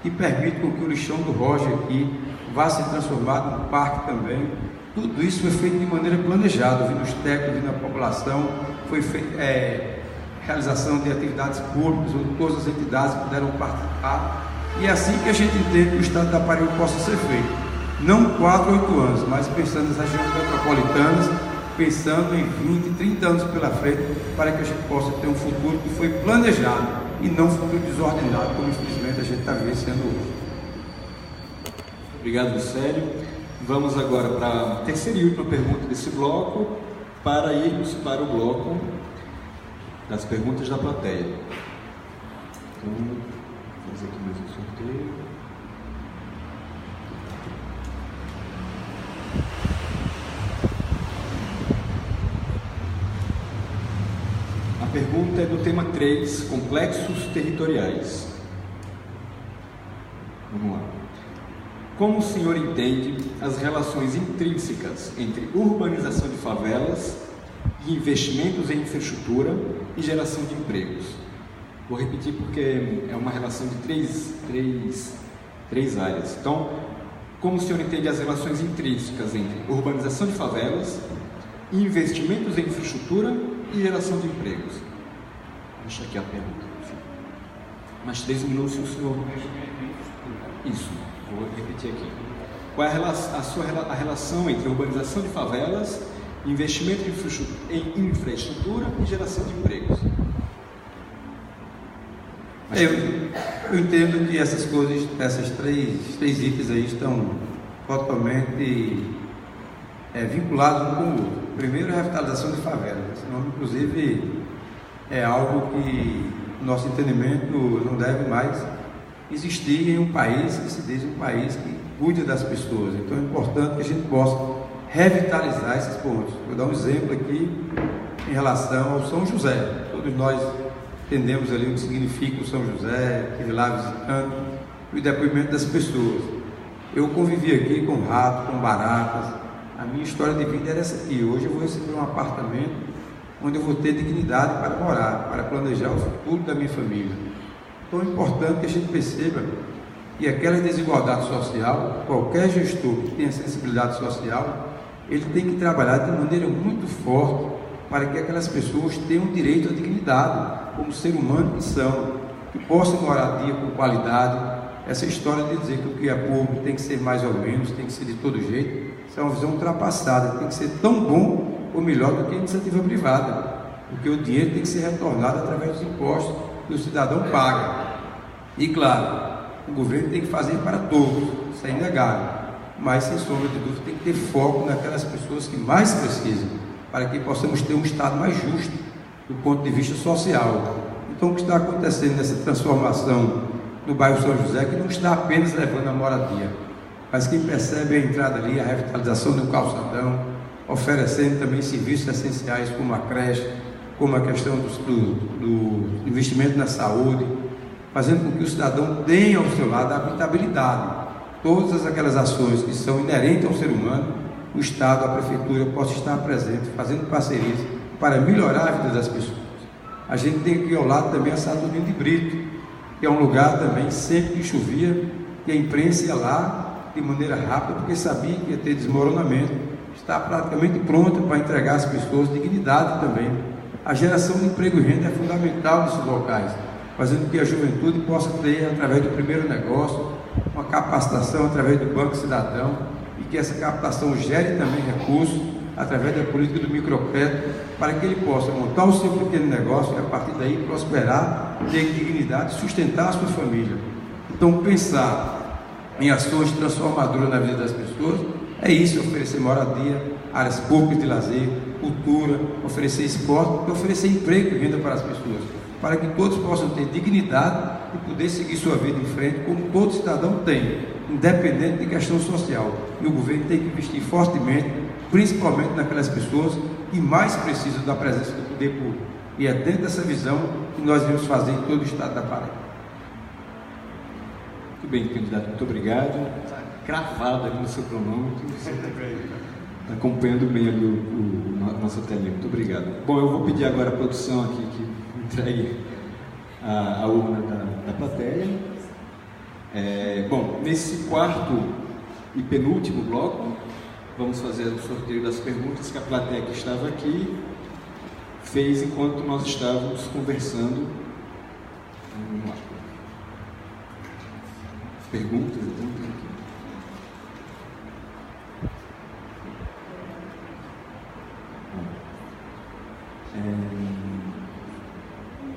e permite com que o lixão do Roger aqui vá se transformar num parque também. Tudo isso foi feito de maneira planejada, ouvindo os técnicos, ouvindo a população, foi feita realização de atividades públicas, onde todas as entidades puderam participar, e é assim que a gente entende que o estado da Paraíba possa ser feito. Não 4 ou 8 anos, mas pensando nas regiões metropolitanas, pensando em 20, 30 anos pela frente, para que a gente possa ter um futuro que foi planejado e não um futuro desordenado, como infelizmente a gente está vivenciando hoje. Obrigado, Lucélio. Vamos agora para a terceira e última pergunta desse bloco, para irmos para o bloco das perguntas da plateia. Então, vamos aqui mais um sorteio. A pergunta é do tema 3, complexos territoriais. Vamos lá. Como o senhor entende as relações intrínsecas entre urbanização de favelas e investimentos em infraestrutura e geração de empregos? Vou repetir porque é uma relação de três áreas. Então, como o senhor entende as relações intrínsecas entre urbanização de favelas, investimentos em infraestrutura e geração de empregos? Deixa aqui a pergunta. Mais 3 minutos, se o senhor... Isso, vou repetir aqui. Qual é a relação entre urbanização de favelas, investimento em infraestrutura e geração de empregos? Eu entendo que essas coisas, essas três itens aí estão totalmente vinculados um com o outro. Primeiro, a revitalização de favelas. Esse nome, inclusive, é algo que, no nosso entendimento, não deve mais existir em um país que se diz um país que cuida das pessoas. Então é importante que a gente possa revitalizar esses pontos. Vou dar um exemplo aqui em relação ao São José. Todos nós entendemos ali o que significa o São José, aquele lá visitando, e o depoimento das pessoas. Eu convivi aqui com rato, com baratas. A minha história de vida era essa aqui. Hoje eu vou receber um apartamento onde eu vou ter dignidade para morar, para planejar o futuro da minha família. Então é importante que a gente perceba que aquela desigualdade social, qualquer gestor que tenha sensibilidade social, ele tem que trabalhar de maneira muito forte para que aquelas pessoas tenham direito à dignidade, como ser humano que são, que possam morar dia com qualidade. Essa história de dizer que o que é público tem que ser mais ou menos, tem que ser de todo jeito, isso é uma visão ultrapassada. Tem que ser tão bom ou melhor do que a iniciativa privada, porque o dinheiro tem que ser retornado através dos impostos que o cidadão paga. E claro, o governo tem que fazer para todos, isso é inegável, mas sem sombra de dúvida tem que ter foco naquelas pessoas que mais precisam, para que possamos ter um Estado mais justo do ponto de vista social. Então o que está acontecendo nessa transformação no bairro São José, que não está apenas levando a moradia, mas quem percebe a entrada ali, a revitalização do calçadão, oferecendo também serviços essenciais como a creche, como a questão do investimento na saúde, fazendo com que o cidadão tenha ao seu lado a habitabilidade. Todas aquelas ações que são inerentes ao ser humano, o Estado, a Prefeitura possa estar presente, fazendo parcerias para melhorar a vida das pessoas. A gente tem aqui ao lado também a Saturnino de Brito, que é um lugar também, sempre que chovia, que a imprensa ia lá de maneira rápida, porque sabia que ia ter desmoronamento, está praticamente pronta para entregar às pessoas dignidade também. A geração de emprego e renda é fundamental nesses locais, fazendo que a juventude possa ter, através do primeiro negócio, uma capacitação através do Banco Cidadão, e que essa captação gere também recursos através da política do microcrédito, para que ele possa montar o seu pequeno negócio e a partir daí prosperar, ter dignidade e sustentar a sua família. Então, pensar em ações transformadoras na vida das pessoas é isso: oferecer moradia, áreas públicas de lazer, cultura, oferecer esporte e oferecer emprego e renda para as pessoas, para que todos possam ter dignidade e poder seguir sua vida em frente, como todo cidadão tem, independente de questão social. E o governo tem que investir fortemente, principalmente naquelas pessoas que mais precisam da presença do poder público. E é dentro dessa visão que nós vamos fazer em todo o estado da Paraíba. Muito bem, candidato, muito obrigado. Está cravado ali no seu cronômetro. Está acompanhando bem ali a nossa telinha. Muito obrigado. Bom, eu vou pedir agora a produção aqui que entregue a urna da plateia. Bom, nesse quarto e penúltimo bloco, vamos fazer o sorteio das perguntas que a plateia que estava aqui fez enquanto nós estávamos conversando. Vamos lá. Perguntas aqui.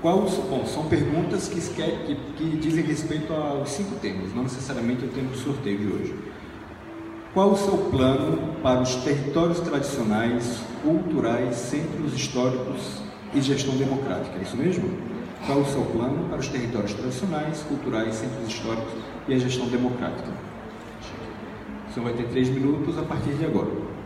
Bom, são perguntas que dizem respeito aos 5 temas, não necessariamente ao tema do sorteio de hoje. Qual o seu plano para os territórios tradicionais, culturais, centros históricos e gestão democrática? É isso mesmo? Qual o seu plano para os territórios tradicionais, culturais, centros históricos e a gestão democrática? O senhor vai ter 3 minutos a partir de agora.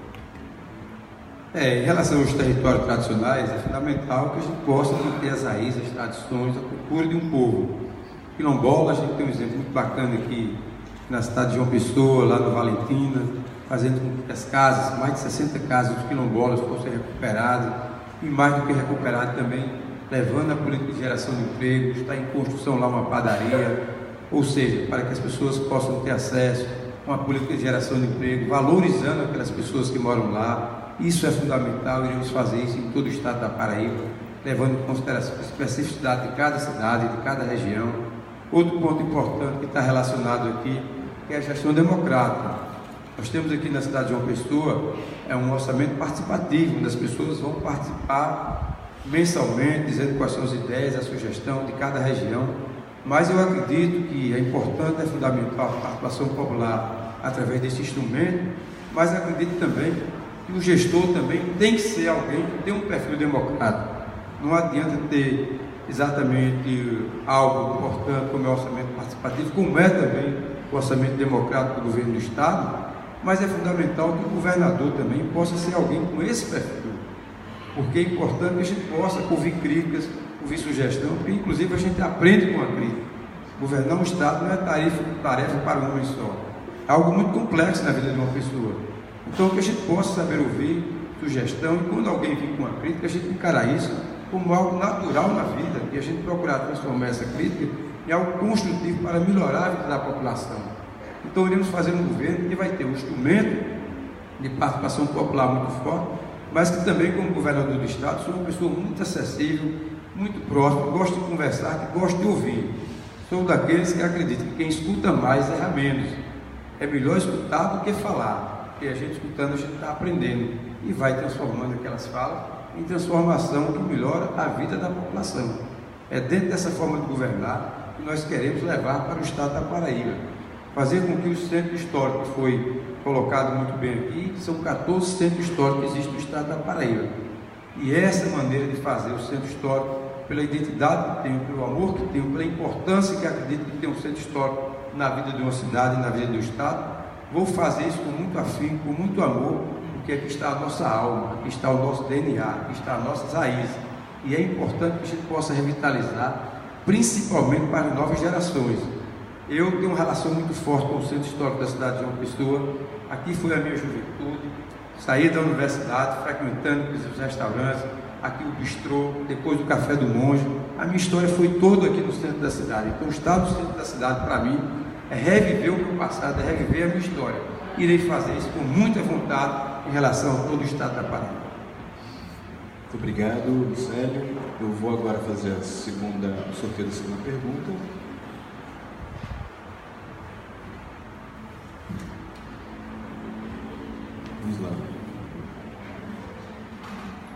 Em relação aos territórios tradicionais, é fundamental que a gente possa manter as raízes, as tradições, a cultura de um povo. Quilombola, a gente tem um exemplo muito bacana aqui na cidade de João Pessoa, lá no Valentina, fazendo com que as casas, mais de 60 casas dos quilombolas fossem recuperadas, e mais do que recuperadas também, levando a política de geração de emprego, está em construção lá uma padaria, ou seja, para que as pessoas possam ter acesso a uma política de geração de emprego, valorizando aquelas pessoas que moram lá. Isso é fundamental, iremos fazer isso em todo o estado da Paraíba, levando em consideração a especificidade de cada cidade, de cada região. Outro ponto importante que está relacionado aqui é a gestão democrática. Nós temos aqui na cidade de João Pessoa um orçamento participativo, onde as pessoas vão participar mensalmente, dizendo quais são as ideias, a sugestão de cada região. Mas eu acredito que é importante, é fundamental a participação popular através desse instrumento, mas acredito também que o gestor também tem que ser alguém que tem um perfil democrático. Não adianta ter exatamente algo importante como é o orçamento participativo, como é também o orçamento democrático do governo do estado, mas é fundamental que o governador também possa ser alguém com esse perfil, porque é importante que a gente possa ouvir críticas, ouvir sugestão, porque inclusive a gente aprende com a crítica. Governar um estado não é tarefa para um homem só, é algo muito complexo na vida de uma pessoa. Então, que a gente possa saber ouvir sugestão, e quando alguém vir com uma crítica, a gente encarar isso como algo natural na vida, e a gente procurar transformar essa crítica em algo construtivo para melhorar a vida da população. Então, iremos fazer um governo que vai ter um instrumento de participação popular muito forte, mas que também, como governador do estado, sou uma pessoa muito acessível, muito próxima, que gosta de conversar, que gosta de ouvir. Sou daqueles que acreditam que quem escuta mais erra menos. É melhor escutar do que falar. Porque a gente escutando, a gente está aprendendo e vai transformando aquelas falas em transformação que melhora a vida da população. É dentro dessa forma de governar que nós queremos levar para o estado da Paraíba. Fazer com que o centro histórico, que foi colocado muito bem aqui, são 14 centros históricos que existem no estado da Paraíba. E essa maneira de fazer o centro histórico, pela identidade que tem, pelo amor que tem, pela importância que acredito que tem um centro histórico na vida de uma cidade e na vida do estado, vou fazer isso com muito afinco, com muito amor, porque aqui está a nossa alma, aqui está o nosso DNA, aqui está as nossas raízes. E é importante que a gente possa revitalizar, principalmente para as novas gerações. Eu tenho uma relação muito forte com o centro histórico da cidade de João Pessoa. Aqui foi a minha juventude, saí da universidade, frequentando os restaurantes, aqui o bistrô, depois o Café do Monge. A minha história foi toda aqui no centro da cidade. Então, estar no centro da cidade, para mim, é reviver o meu passado, é reviver a minha história. Irei fazer isso com muita vontade em relação a todo o estado da Paraíba. Muito obrigado, Lucélio. Eu vou agora fazer o sorteio da segunda pergunta. Vamos lá.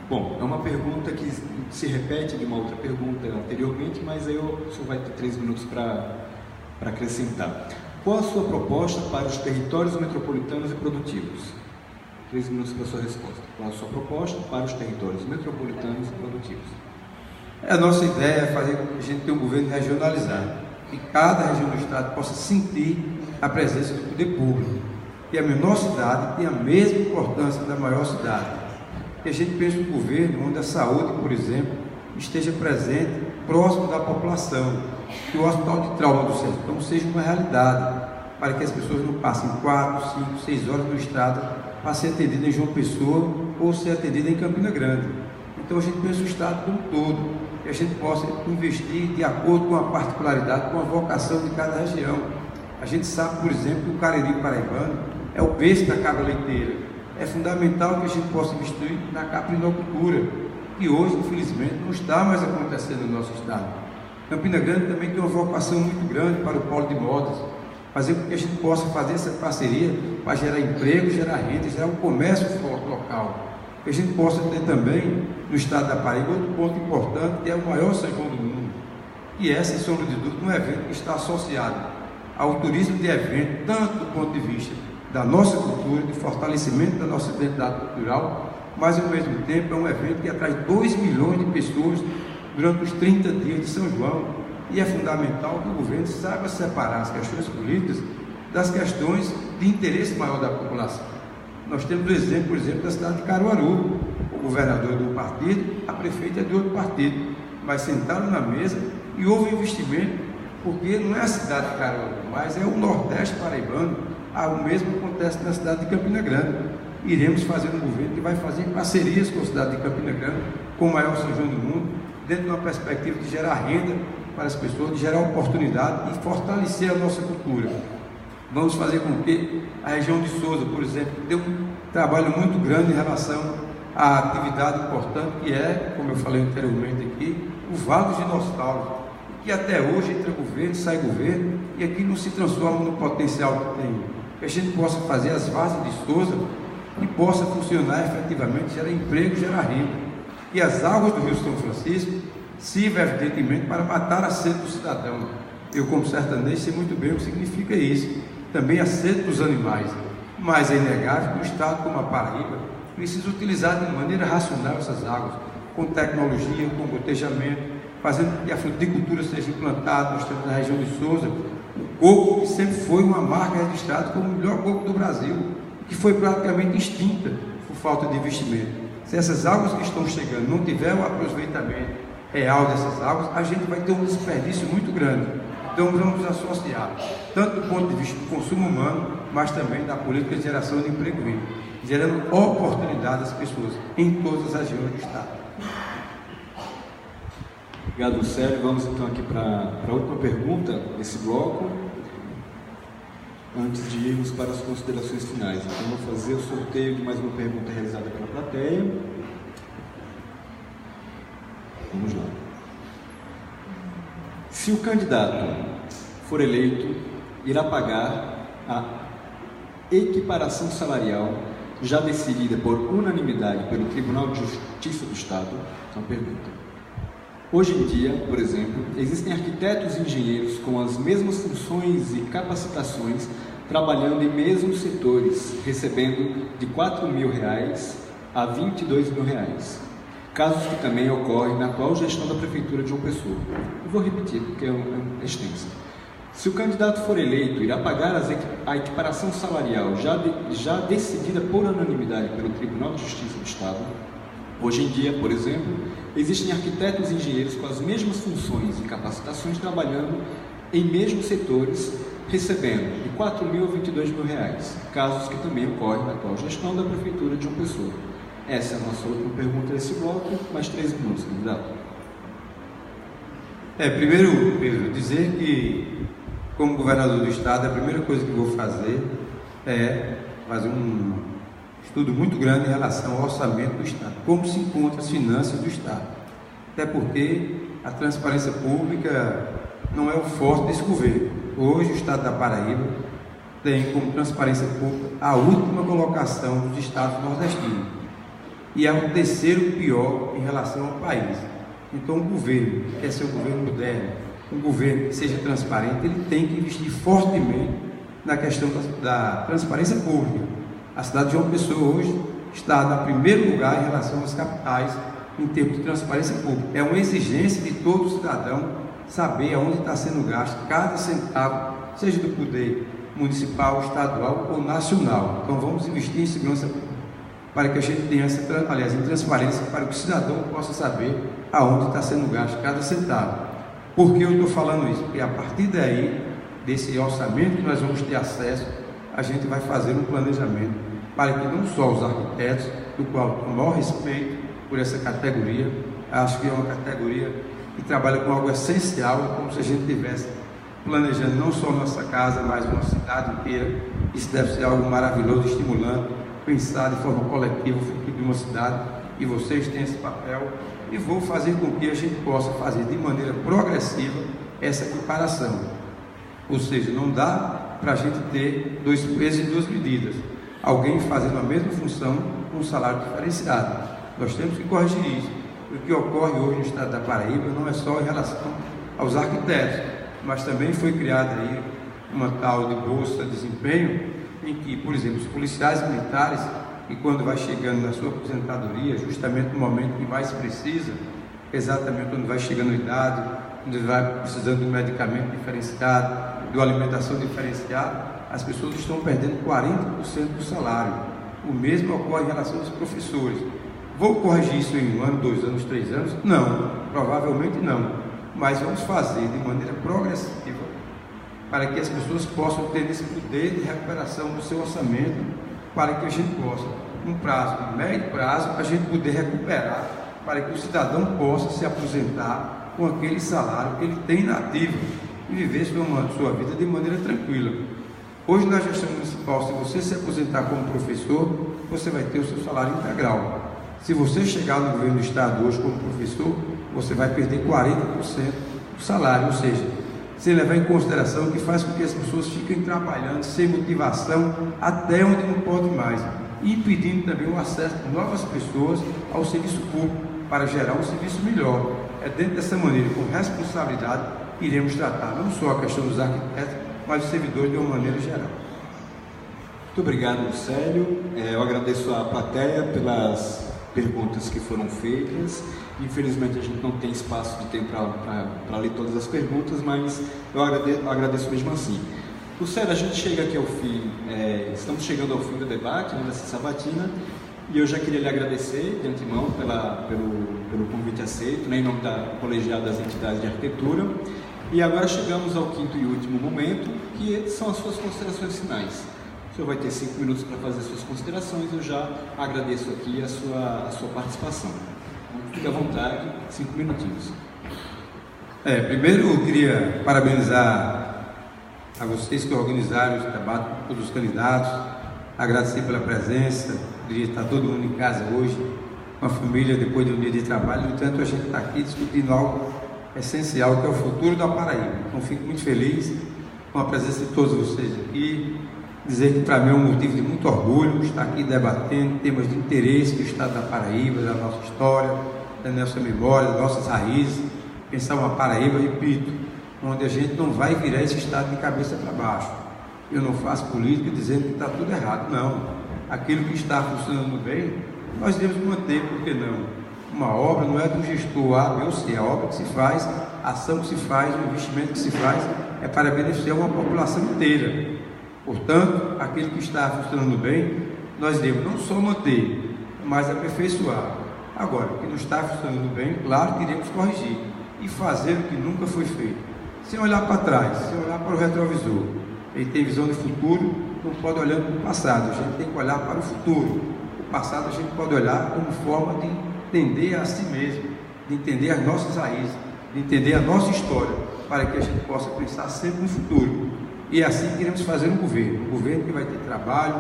Bom, é uma pergunta que se repete de uma outra pergunta anteriormente, mas aí o senhor vai ter 3 minutos para acrescentar. Qual a sua proposta para os territórios metropolitanos e produtivos? 3 minutos para a sua resposta. Qual a sua proposta para os territórios metropolitanos e produtivos? A nossa ideia é fazer com que a gente tenha um governo regionalizado, que cada região do estado possa sentir a presença do poder público, que a menor cidade tenha a mesma importância da maior cidade. Que a gente pense um governo onde a saúde, por exemplo, esteja presente, próximo da população, que o Hospital de Trauma do Sertão seja uma realidade, para que as pessoas não passem 4, 5, 6 horas no estado para ser atendida em João Pessoa ou ser atendida em Campina Grande. Então a gente pensa o estado como um todo, que a gente possa investir de acordo com a particularidade, com a vocação de cada região. A gente sabe, por exemplo, que o Cariri paraibano é o berço da cabra leiteira. É fundamental que a gente possa investir na caprinocultura, que hoje, infelizmente, não está mais acontecendo no nosso estado. Campina Grande também tem uma vocação muito grande para o polo de modas, fazer com que a gente possa fazer essa parceria para gerar emprego, gerar renda, gerar um comércio forte local. Que a gente possa ter também, no estado da Paraíba, outro ponto importante, que é o maior São João do mundo. E essa, sem sombra de dúvida, um evento que está associado ao turismo de evento, tanto do ponto de vista da nossa cultura, de fortalecimento da nossa identidade cultural, mas ao mesmo tempo é um evento que atrai 2 milhões de pessoas durante os 30 dias de São João, e é fundamental que o governo saiba separar as questões políticas das questões de interesse maior da população. Nós temos o exemplo, por exemplo, da cidade de Caruaru. O governador é de um partido, a prefeita é de outro partido, mas sentaram na mesa e houve investimento, porque não é a cidade de Caruaru, mas é o Nordeste paraibano. O mesmo acontece na cidade de Campina Grande. Iremos fazer um governo que vai fazer parcerias com a cidade de Campina Grande, com o maior São João do mundo, dentro de uma perspectiva de gerar renda para as pessoas, de gerar oportunidade e fortalecer a nossa cultura. Vamos fazer com que a região de Sousa, por exemplo, dê um trabalho muito grande em relação à atividade importante que é, como eu falei anteriormente aqui, o Vale dos Dinossauros, que até hoje entra governo, sai governo, e aqui não se transforma no potencial que tem. Que a gente possa fazer as bases de Sousa e possa funcionar efetivamente, gerar emprego, gerar renda. E as águas do Rio São Francisco sirvam evidentemente para matar a sede do cidadão. Eu, como sertanejo, sei muito bem o que significa isso. Também a sede dos animais. Mas é inegável que um estado como a Paraíba precisa utilizar de maneira racional essas águas, com tecnologia, com gotejamento, fazendo com que a fruticultura seja implantada. Nós temos na região de Sousa o coco, que sempre foi uma marca registrada como o melhor coco do Brasil, que foi praticamente extinta por falta de investimento. Se essas águas que estão chegando não tiver o aproveitamento real dessas águas, a gente vai ter um desperdício muito grande. Então vamos nos associar, tanto do ponto de vista do consumo humano, mas também da política de geração de emprego vivo, gerando oportunidade às pessoas em todas as regiões do estado. Obrigado, Lucélio. Vamos então aqui para a última pergunta desse bloco, antes de irmos para as considerações finais. Então, vou fazer o sorteio de mais uma pergunta realizada pela plateia. Vamos lá. Se o candidato for eleito, irá pagar a equiparação salarial já decidida por unanimidade pelo Tribunal de Justiça do Estado? Então, pergunta. Hoje em dia, por exemplo, existem arquitetos e engenheiros com as mesmas funções e capacitações, trabalhando em mesmos setores, recebendo de R$ 4.000 a R$ 22.000. Casos que também ocorrem na atual gestão da Prefeitura de João Pessoa. Eu vou repetir porque é extensa. Se o candidato for eleito, irá pagar a equiparação salarial já decidida por unanimidade pelo Tribunal de Justiça do Estado. Hoje em dia, por exemplo, existem arquitetos e engenheiros com as mesmas funções e capacitações trabalhando em mesmos setores, recebendo de R$ 4.000 a R$ 22.000, casos que também ocorrem na atual gestão da Prefeitura de João Pessoa. Essa é a nossa última pergunta desse bloco, mais 3 minutos, candidato. Primeiro, Pedro, dizer que, como governador do Estado, a primeira coisa que vou fazer é fazer um estudo muito grande em relação ao orçamento do Estado, como se encontram as finanças do Estado. Até porque a transparência pública não é o forte desse governo. Hoje, o Estado da Paraíba tem como transparência pública a última colocação dos estados nordestinos e é o terceiro pior em relação ao país. Então, o governo que quer ser um governo moderno, um governo que seja transparente, ele tem que investir fortemente na questão da transparência pública. A cidade de João Pessoa hoje está no primeiro lugar em relação às capitais em termos de transparência pública. É uma exigência de todo cidadão saber aonde está sendo gasto cada centavo, seja do poder municipal, estadual ou nacional. Então vamos investir em segurança pública para que a gente tenha em transparência, para que o cidadão possa saber aonde está sendo gasto cada centavo. Por que eu estou falando isso? Porque a partir daí, desse orçamento que nós vamos ter acesso, a gente vai fazer um planejamento para que não só os arquitetos, do qual eu maior respeito por essa categoria, acho que é uma categoria que trabalha com algo essencial, é como se a gente estivesse planejando não só nossa casa, mas uma cidade inteira. Isso deve ser algo maravilhoso, estimulante, pensar de forma coletiva o futuro de uma cidade, e vocês têm esse papel, e vou fazer com que a gente possa fazer de maneira progressiva essa equiparação. Ou seja, não dá para a gente ter 2 pesos e 2 medidas, alguém fazendo a mesma função com um salário diferenciado. Nós temos que corrigir isso. O que ocorre hoje no estado da Paraíba não é só em relação aos arquitetos, mas também foi criada aí uma tal de bolsa de desempenho, em que, por exemplo, os policiais militares, e quando vai chegando na sua aposentadoria, justamente no momento que mais precisa, exatamente quando vai chegando a idade, quando vai precisando de um medicamento diferenciado, de uma alimentação diferenciada, as pessoas estão perdendo 40% do salário. O mesmo ocorre em relação aos professores. Vou corrigir isso em 1 ano, 2 anos, 3 anos? Não, provavelmente não. Mas vamos fazer de maneira progressiva para que as pessoas possam ter esse poder de recuperação do seu orçamento, para que a gente possa, num prazo, no médio prazo, a gente poder recuperar, para que o cidadão possa se aposentar com aquele salário que ele tem na ativa e viver sua vida de maneira tranquila. Hoje, na gestão municipal, se você se aposentar como professor, você vai ter o seu salário integral. Se você chegar no governo do estado hoje como professor, você vai perder 40% do salário, ou seja, sem levar em consideração que faz com que as pessoas fiquem trabalhando sem motivação até onde não pode mais, e impedindo também o acesso de novas pessoas ao serviço público para gerar um serviço melhor. É dentro dessa maneira, com responsabilidade, que iremos tratar não só a questão dos arquitetos, mas os servidores de uma maneira geral. Muito obrigado, Lucélio. Eu agradeço à plateia pelas perguntas que foram feitas. Infelizmente a gente não tem espaço de tempo para ler todas as perguntas, mas eu agradeço mesmo assim. Lucélio, a gente chega aqui ao fim, estamos chegando ao fim do debate, dessa sabatina, e eu já queria lhe agradecer de antemão pelo convite aceito, em nome da Colegiado das Entidades de Arquitetura. E agora chegamos ao quinto e último momento, que são as suas considerações finais. O senhor vai ter 5 minutos para fazer suas considerações. Eu já agradeço aqui a sua participação. Fique à vontade, 5 minutinhos. Primeiro eu queria parabenizar a vocês que organizaram esse debate, todos os candidatos, agradecer pela presença. Poderia estar todo mundo em casa hoje, com a família, depois de um dia de trabalho. No entanto, a gente está aqui discutindo algo essencial, que é o futuro da Paraíba. Então, fico muito feliz com a presença de todos vocês aqui. Dizer que para mim é um motivo de muito orgulho estar aqui debatendo temas de interesse do estado da Paraíba, da nossa história, da nossa memória, das nossas raízes. Pensar uma Paraíba, repito, onde a gente não vai virar esse estado de cabeça para baixo. Eu não faço política dizendo que está tudo errado, não. Aquilo que está funcionando bem, nós devemos manter, por que não? Uma obra não é do gestor A, B ou C. A obra que se faz, a ação que se faz, o investimento que se faz é para beneficiar uma população inteira. Portanto, aquilo que está funcionando bem, nós devemos não só manter, mas aperfeiçoar. Agora, o que não está funcionando bem, claro que iremos corrigir e fazer o que nunca foi feito, sem olhar para trás, sem olhar para o retrovisor. Ele tem visão de futuro, não pode olhar para o passado, a gente tem que olhar para o futuro. O passado a gente pode olhar como forma de entender a si mesmo, de entender as nossas raízes, de entender a nossa história, para que a gente possa pensar sempre no futuro. E assim queremos fazer um governo que vai ter trabalho,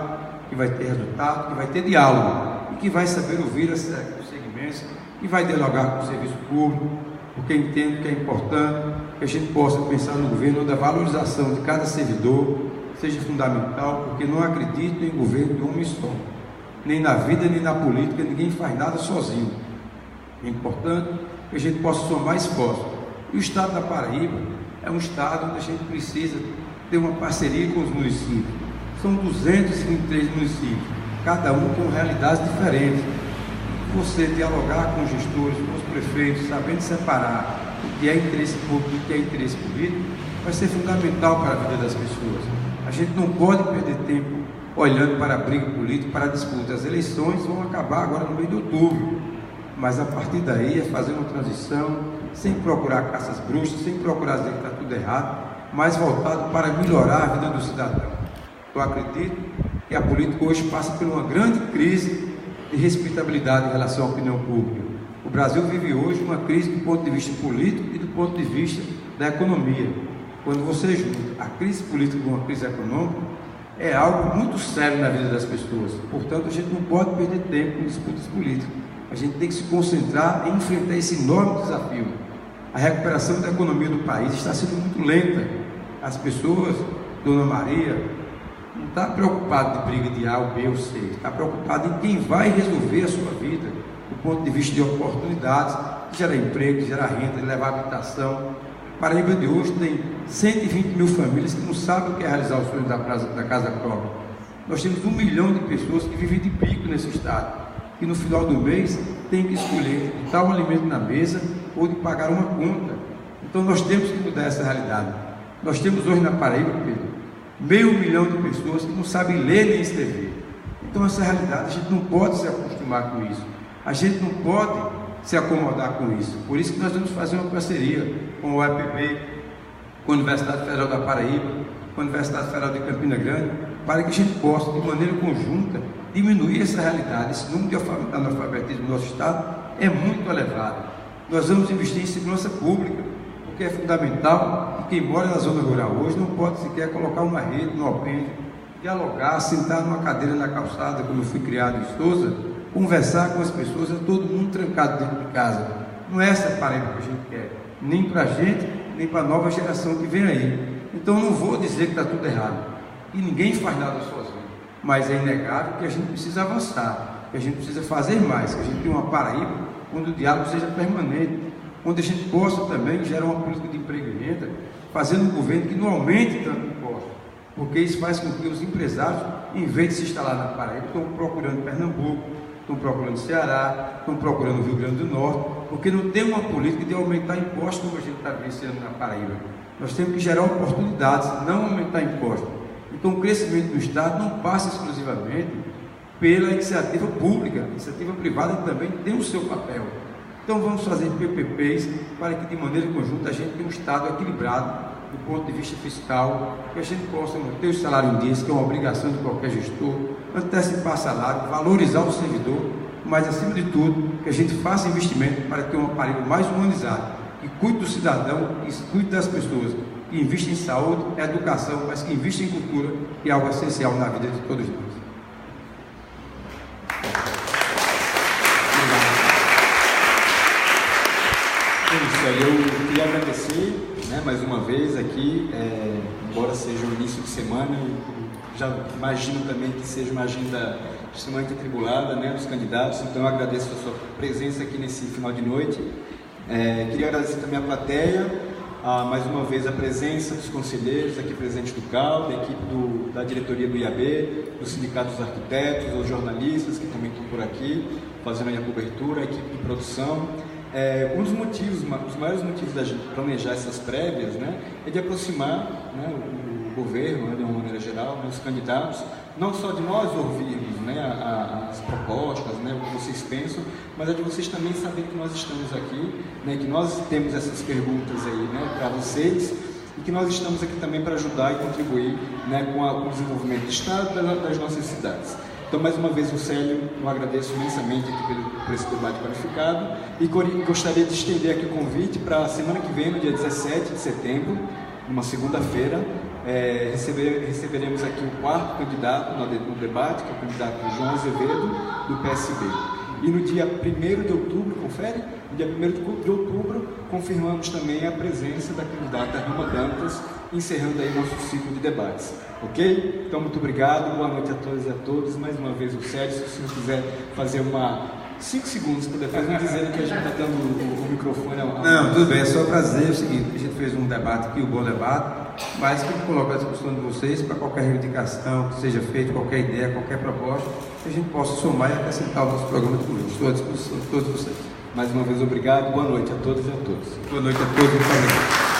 que vai ter resultado, que vai ter diálogo, e que vai saber ouvir os segmentos, que vai dialogar com o serviço público, porque entendo que é importante que a gente possa pensar no governo onde a valorização de cada servidor seja fundamental, porque não acredito em governo de homem só, nem na vida, nem na política, ninguém faz nada sozinho. É importante que a gente possa somar esforços. E o estado da Paraíba é um estado onde a gente precisa ter uma parceria com os municípios. São 223 municípios, cada um com realidades diferentes. Você dialogar com os gestores, com os prefeitos, sabendo separar o que é interesse público e o que é interesse político, vai ser fundamental para a vida das pessoas. A gente não pode perder tempo olhando para a briga política, para a disputa. As eleições vão acabar agora no mês de outubro, mas a partir daí é fazer uma transição, sem procurar caças bruxas, sem procurar dizer que está tudo errado, mas voltado para melhorar a vida do cidadão. Eu acredito que a política hoje passa por uma grande crise de respeitabilidade em relação à opinião pública. O Brasil vive hoje uma crise do ponto de vista político e do ponto de vista da economia. Quando você junta a crise política com uma crise econômica, é algo muito sério na vida das pessoas. Portanto, a gente não pode perder tempo com disputas políticas. A gente tem que se concentrar em enfrentar esse enorme desafio. A recuperação da economia do país está sendo muito lenta. As pessoas, Dona Maria, não está preocupado de briga de A, ou B ou C, está preocupado em quem vai resolver a sua vida, do ponto de vista de oportunidades, de gerar emprego, de gerar renda, de levar habitação. Paraíba de hoje tem 120 mil famílias que não sabem o que é realizar o sonho da casa própria. Nós temos 1 milhão de pessoas que vivem de bico nesse estado, que no final do mês tem que escolher de botar um alimento na mesa ou de pagar uma conta. Então nós temos que mudar essa realidade. Nós temos hoje na Paraíba, Pedro, 500 mil de pessoas que não sabem ler nem escrever. Então essa realidade, a gente não pode se acostumar com isso. A gente não pode se acomodar com isso. Por isso que nós vamos fazer uma parceria com o UEPB, com a Universidade Federal da Paraíba, com a Universidade Federal de Campina Grande, para que a gente possa, de maneira conjunta, diminuir essa realidade. Esse número de analfabetismo no nosso estado é muito elevado. Nós vamos investir em segurança pública, porque é fundamental, e quem mora na zona rural hoje não pode sequer colocar uma rede no alpendre, dialogar, sentar numa cadeira na calçada, como eu fui criado em Sousa, conversar com as pessoas, é todo mundo trancado dentro de casa. Não é essa Paraíba que a gente quer, nem para a gente, nem para a nova geração que vem aí. Então não vou dizer que está tudo errado, e ninguém faz nada sozinho, mas é inegável que a gente precisa avançar, que a gente precisa fazer mais, que a gente tem uma Paraíba onde o diálogo seja permanente, onde a gente possa também gerar uma política de emprego e renda, fazendo um governo que não aumente tanto imposto, porque isso faz com que os empresários, em vez de se instalar na Paraíba, estão procurando Pernambuco, estão procurando Ceará, estão procurando Rio Grande do Norte, porque não tem uma política de aumentar impostos como a gente está vencendo na Paraíba. Nós temos que gerar oportunidades, não aumentar impostos. Então o crescimento do Estado não passa exclusivamente pela iniciativa pública, a iniciativa privada também tem o seu papel. Então vamos fazer PPPs para que de maneira conjunta a gente tenha um Estado equilibrado do ponto de vista fiscal, que a gente possa manter o salário em dia, que é uma obrigação de qualquer gestor, antecipar salário, valorizar o servidor, mas acima de tudo, que a gente faça investimento para ter uma Paraíba mais humanizada, que cuide do cidadão, que cuide das pessoas, que invista em saúde, educação, mas que invista em cultura, que é algo essencial na vida de todos nós. Eu queria agradecer, mais uma vez aqui, embora seja o início de semana, eu já imagino também que seja uma agenda extremamente atribulada, dos candidatos, então eu agradeço a sua presença aqui nesse final de noite. Queria agradecer também a plateia, mais uma vez a presença dos conselheiros aqui presentes do CAL, da equipe da diretoria do IAB, do Sindicato dos Arquitetos, os jornalistas que também estão por aqui, fazendo aí a cobertura, a equipe de produção. Um dos motivos, os maiores motivos da gente planejar essas prévias, é de aproximar o governo, de uma maneira geral, os candidatos, não só de nós ouvirmos as propostas, o que vocês pensam, mas é de vocês também saberem que nós estamos aqui, que nós temos essas perguntas aí para vocês e que nós estamos aqui também para ajudar e contribuir com o desenvolvimento do Estado e das nossas cidades. Então, mais uma vez, o Célio, eu agradeço imensamente aqui por esse debate qualificado e gostaria de estender aqui o convite para a semana que vem, no dia 17 de setembro, numa segunda-feira, receberemos aqui o quarto candidato no debate, que é o candidato João Azevedo, do PSB. E no dia 1º de outubro, confere? No dia 1º de outubro, confirmamos também a presença da candidata Rama Dantas, encerrando aí nosso ciclo de debates. Ok? Então, muito obrigado, boa noite a todas e a todos. Mais uma vez o Sérgio, se o senhor quiser fazer 5 segundos para depois me dizendo que a gente está dando o microfone ao... Não, tudo bem, é só prazer. É o seguinte, a gente fez um debate aqui, um bom debate, mas que coloca à disposição de vocês para qualquer reivindicação que seja feita, qualquer ideia, qualquer proposta, que a gente possa somar e acrescentar o nosso programa de governo. Estou à disposição de todos vocês. Mais uma vez, obrigado, boa noite a todos e a todos. Boa noite a todos e família.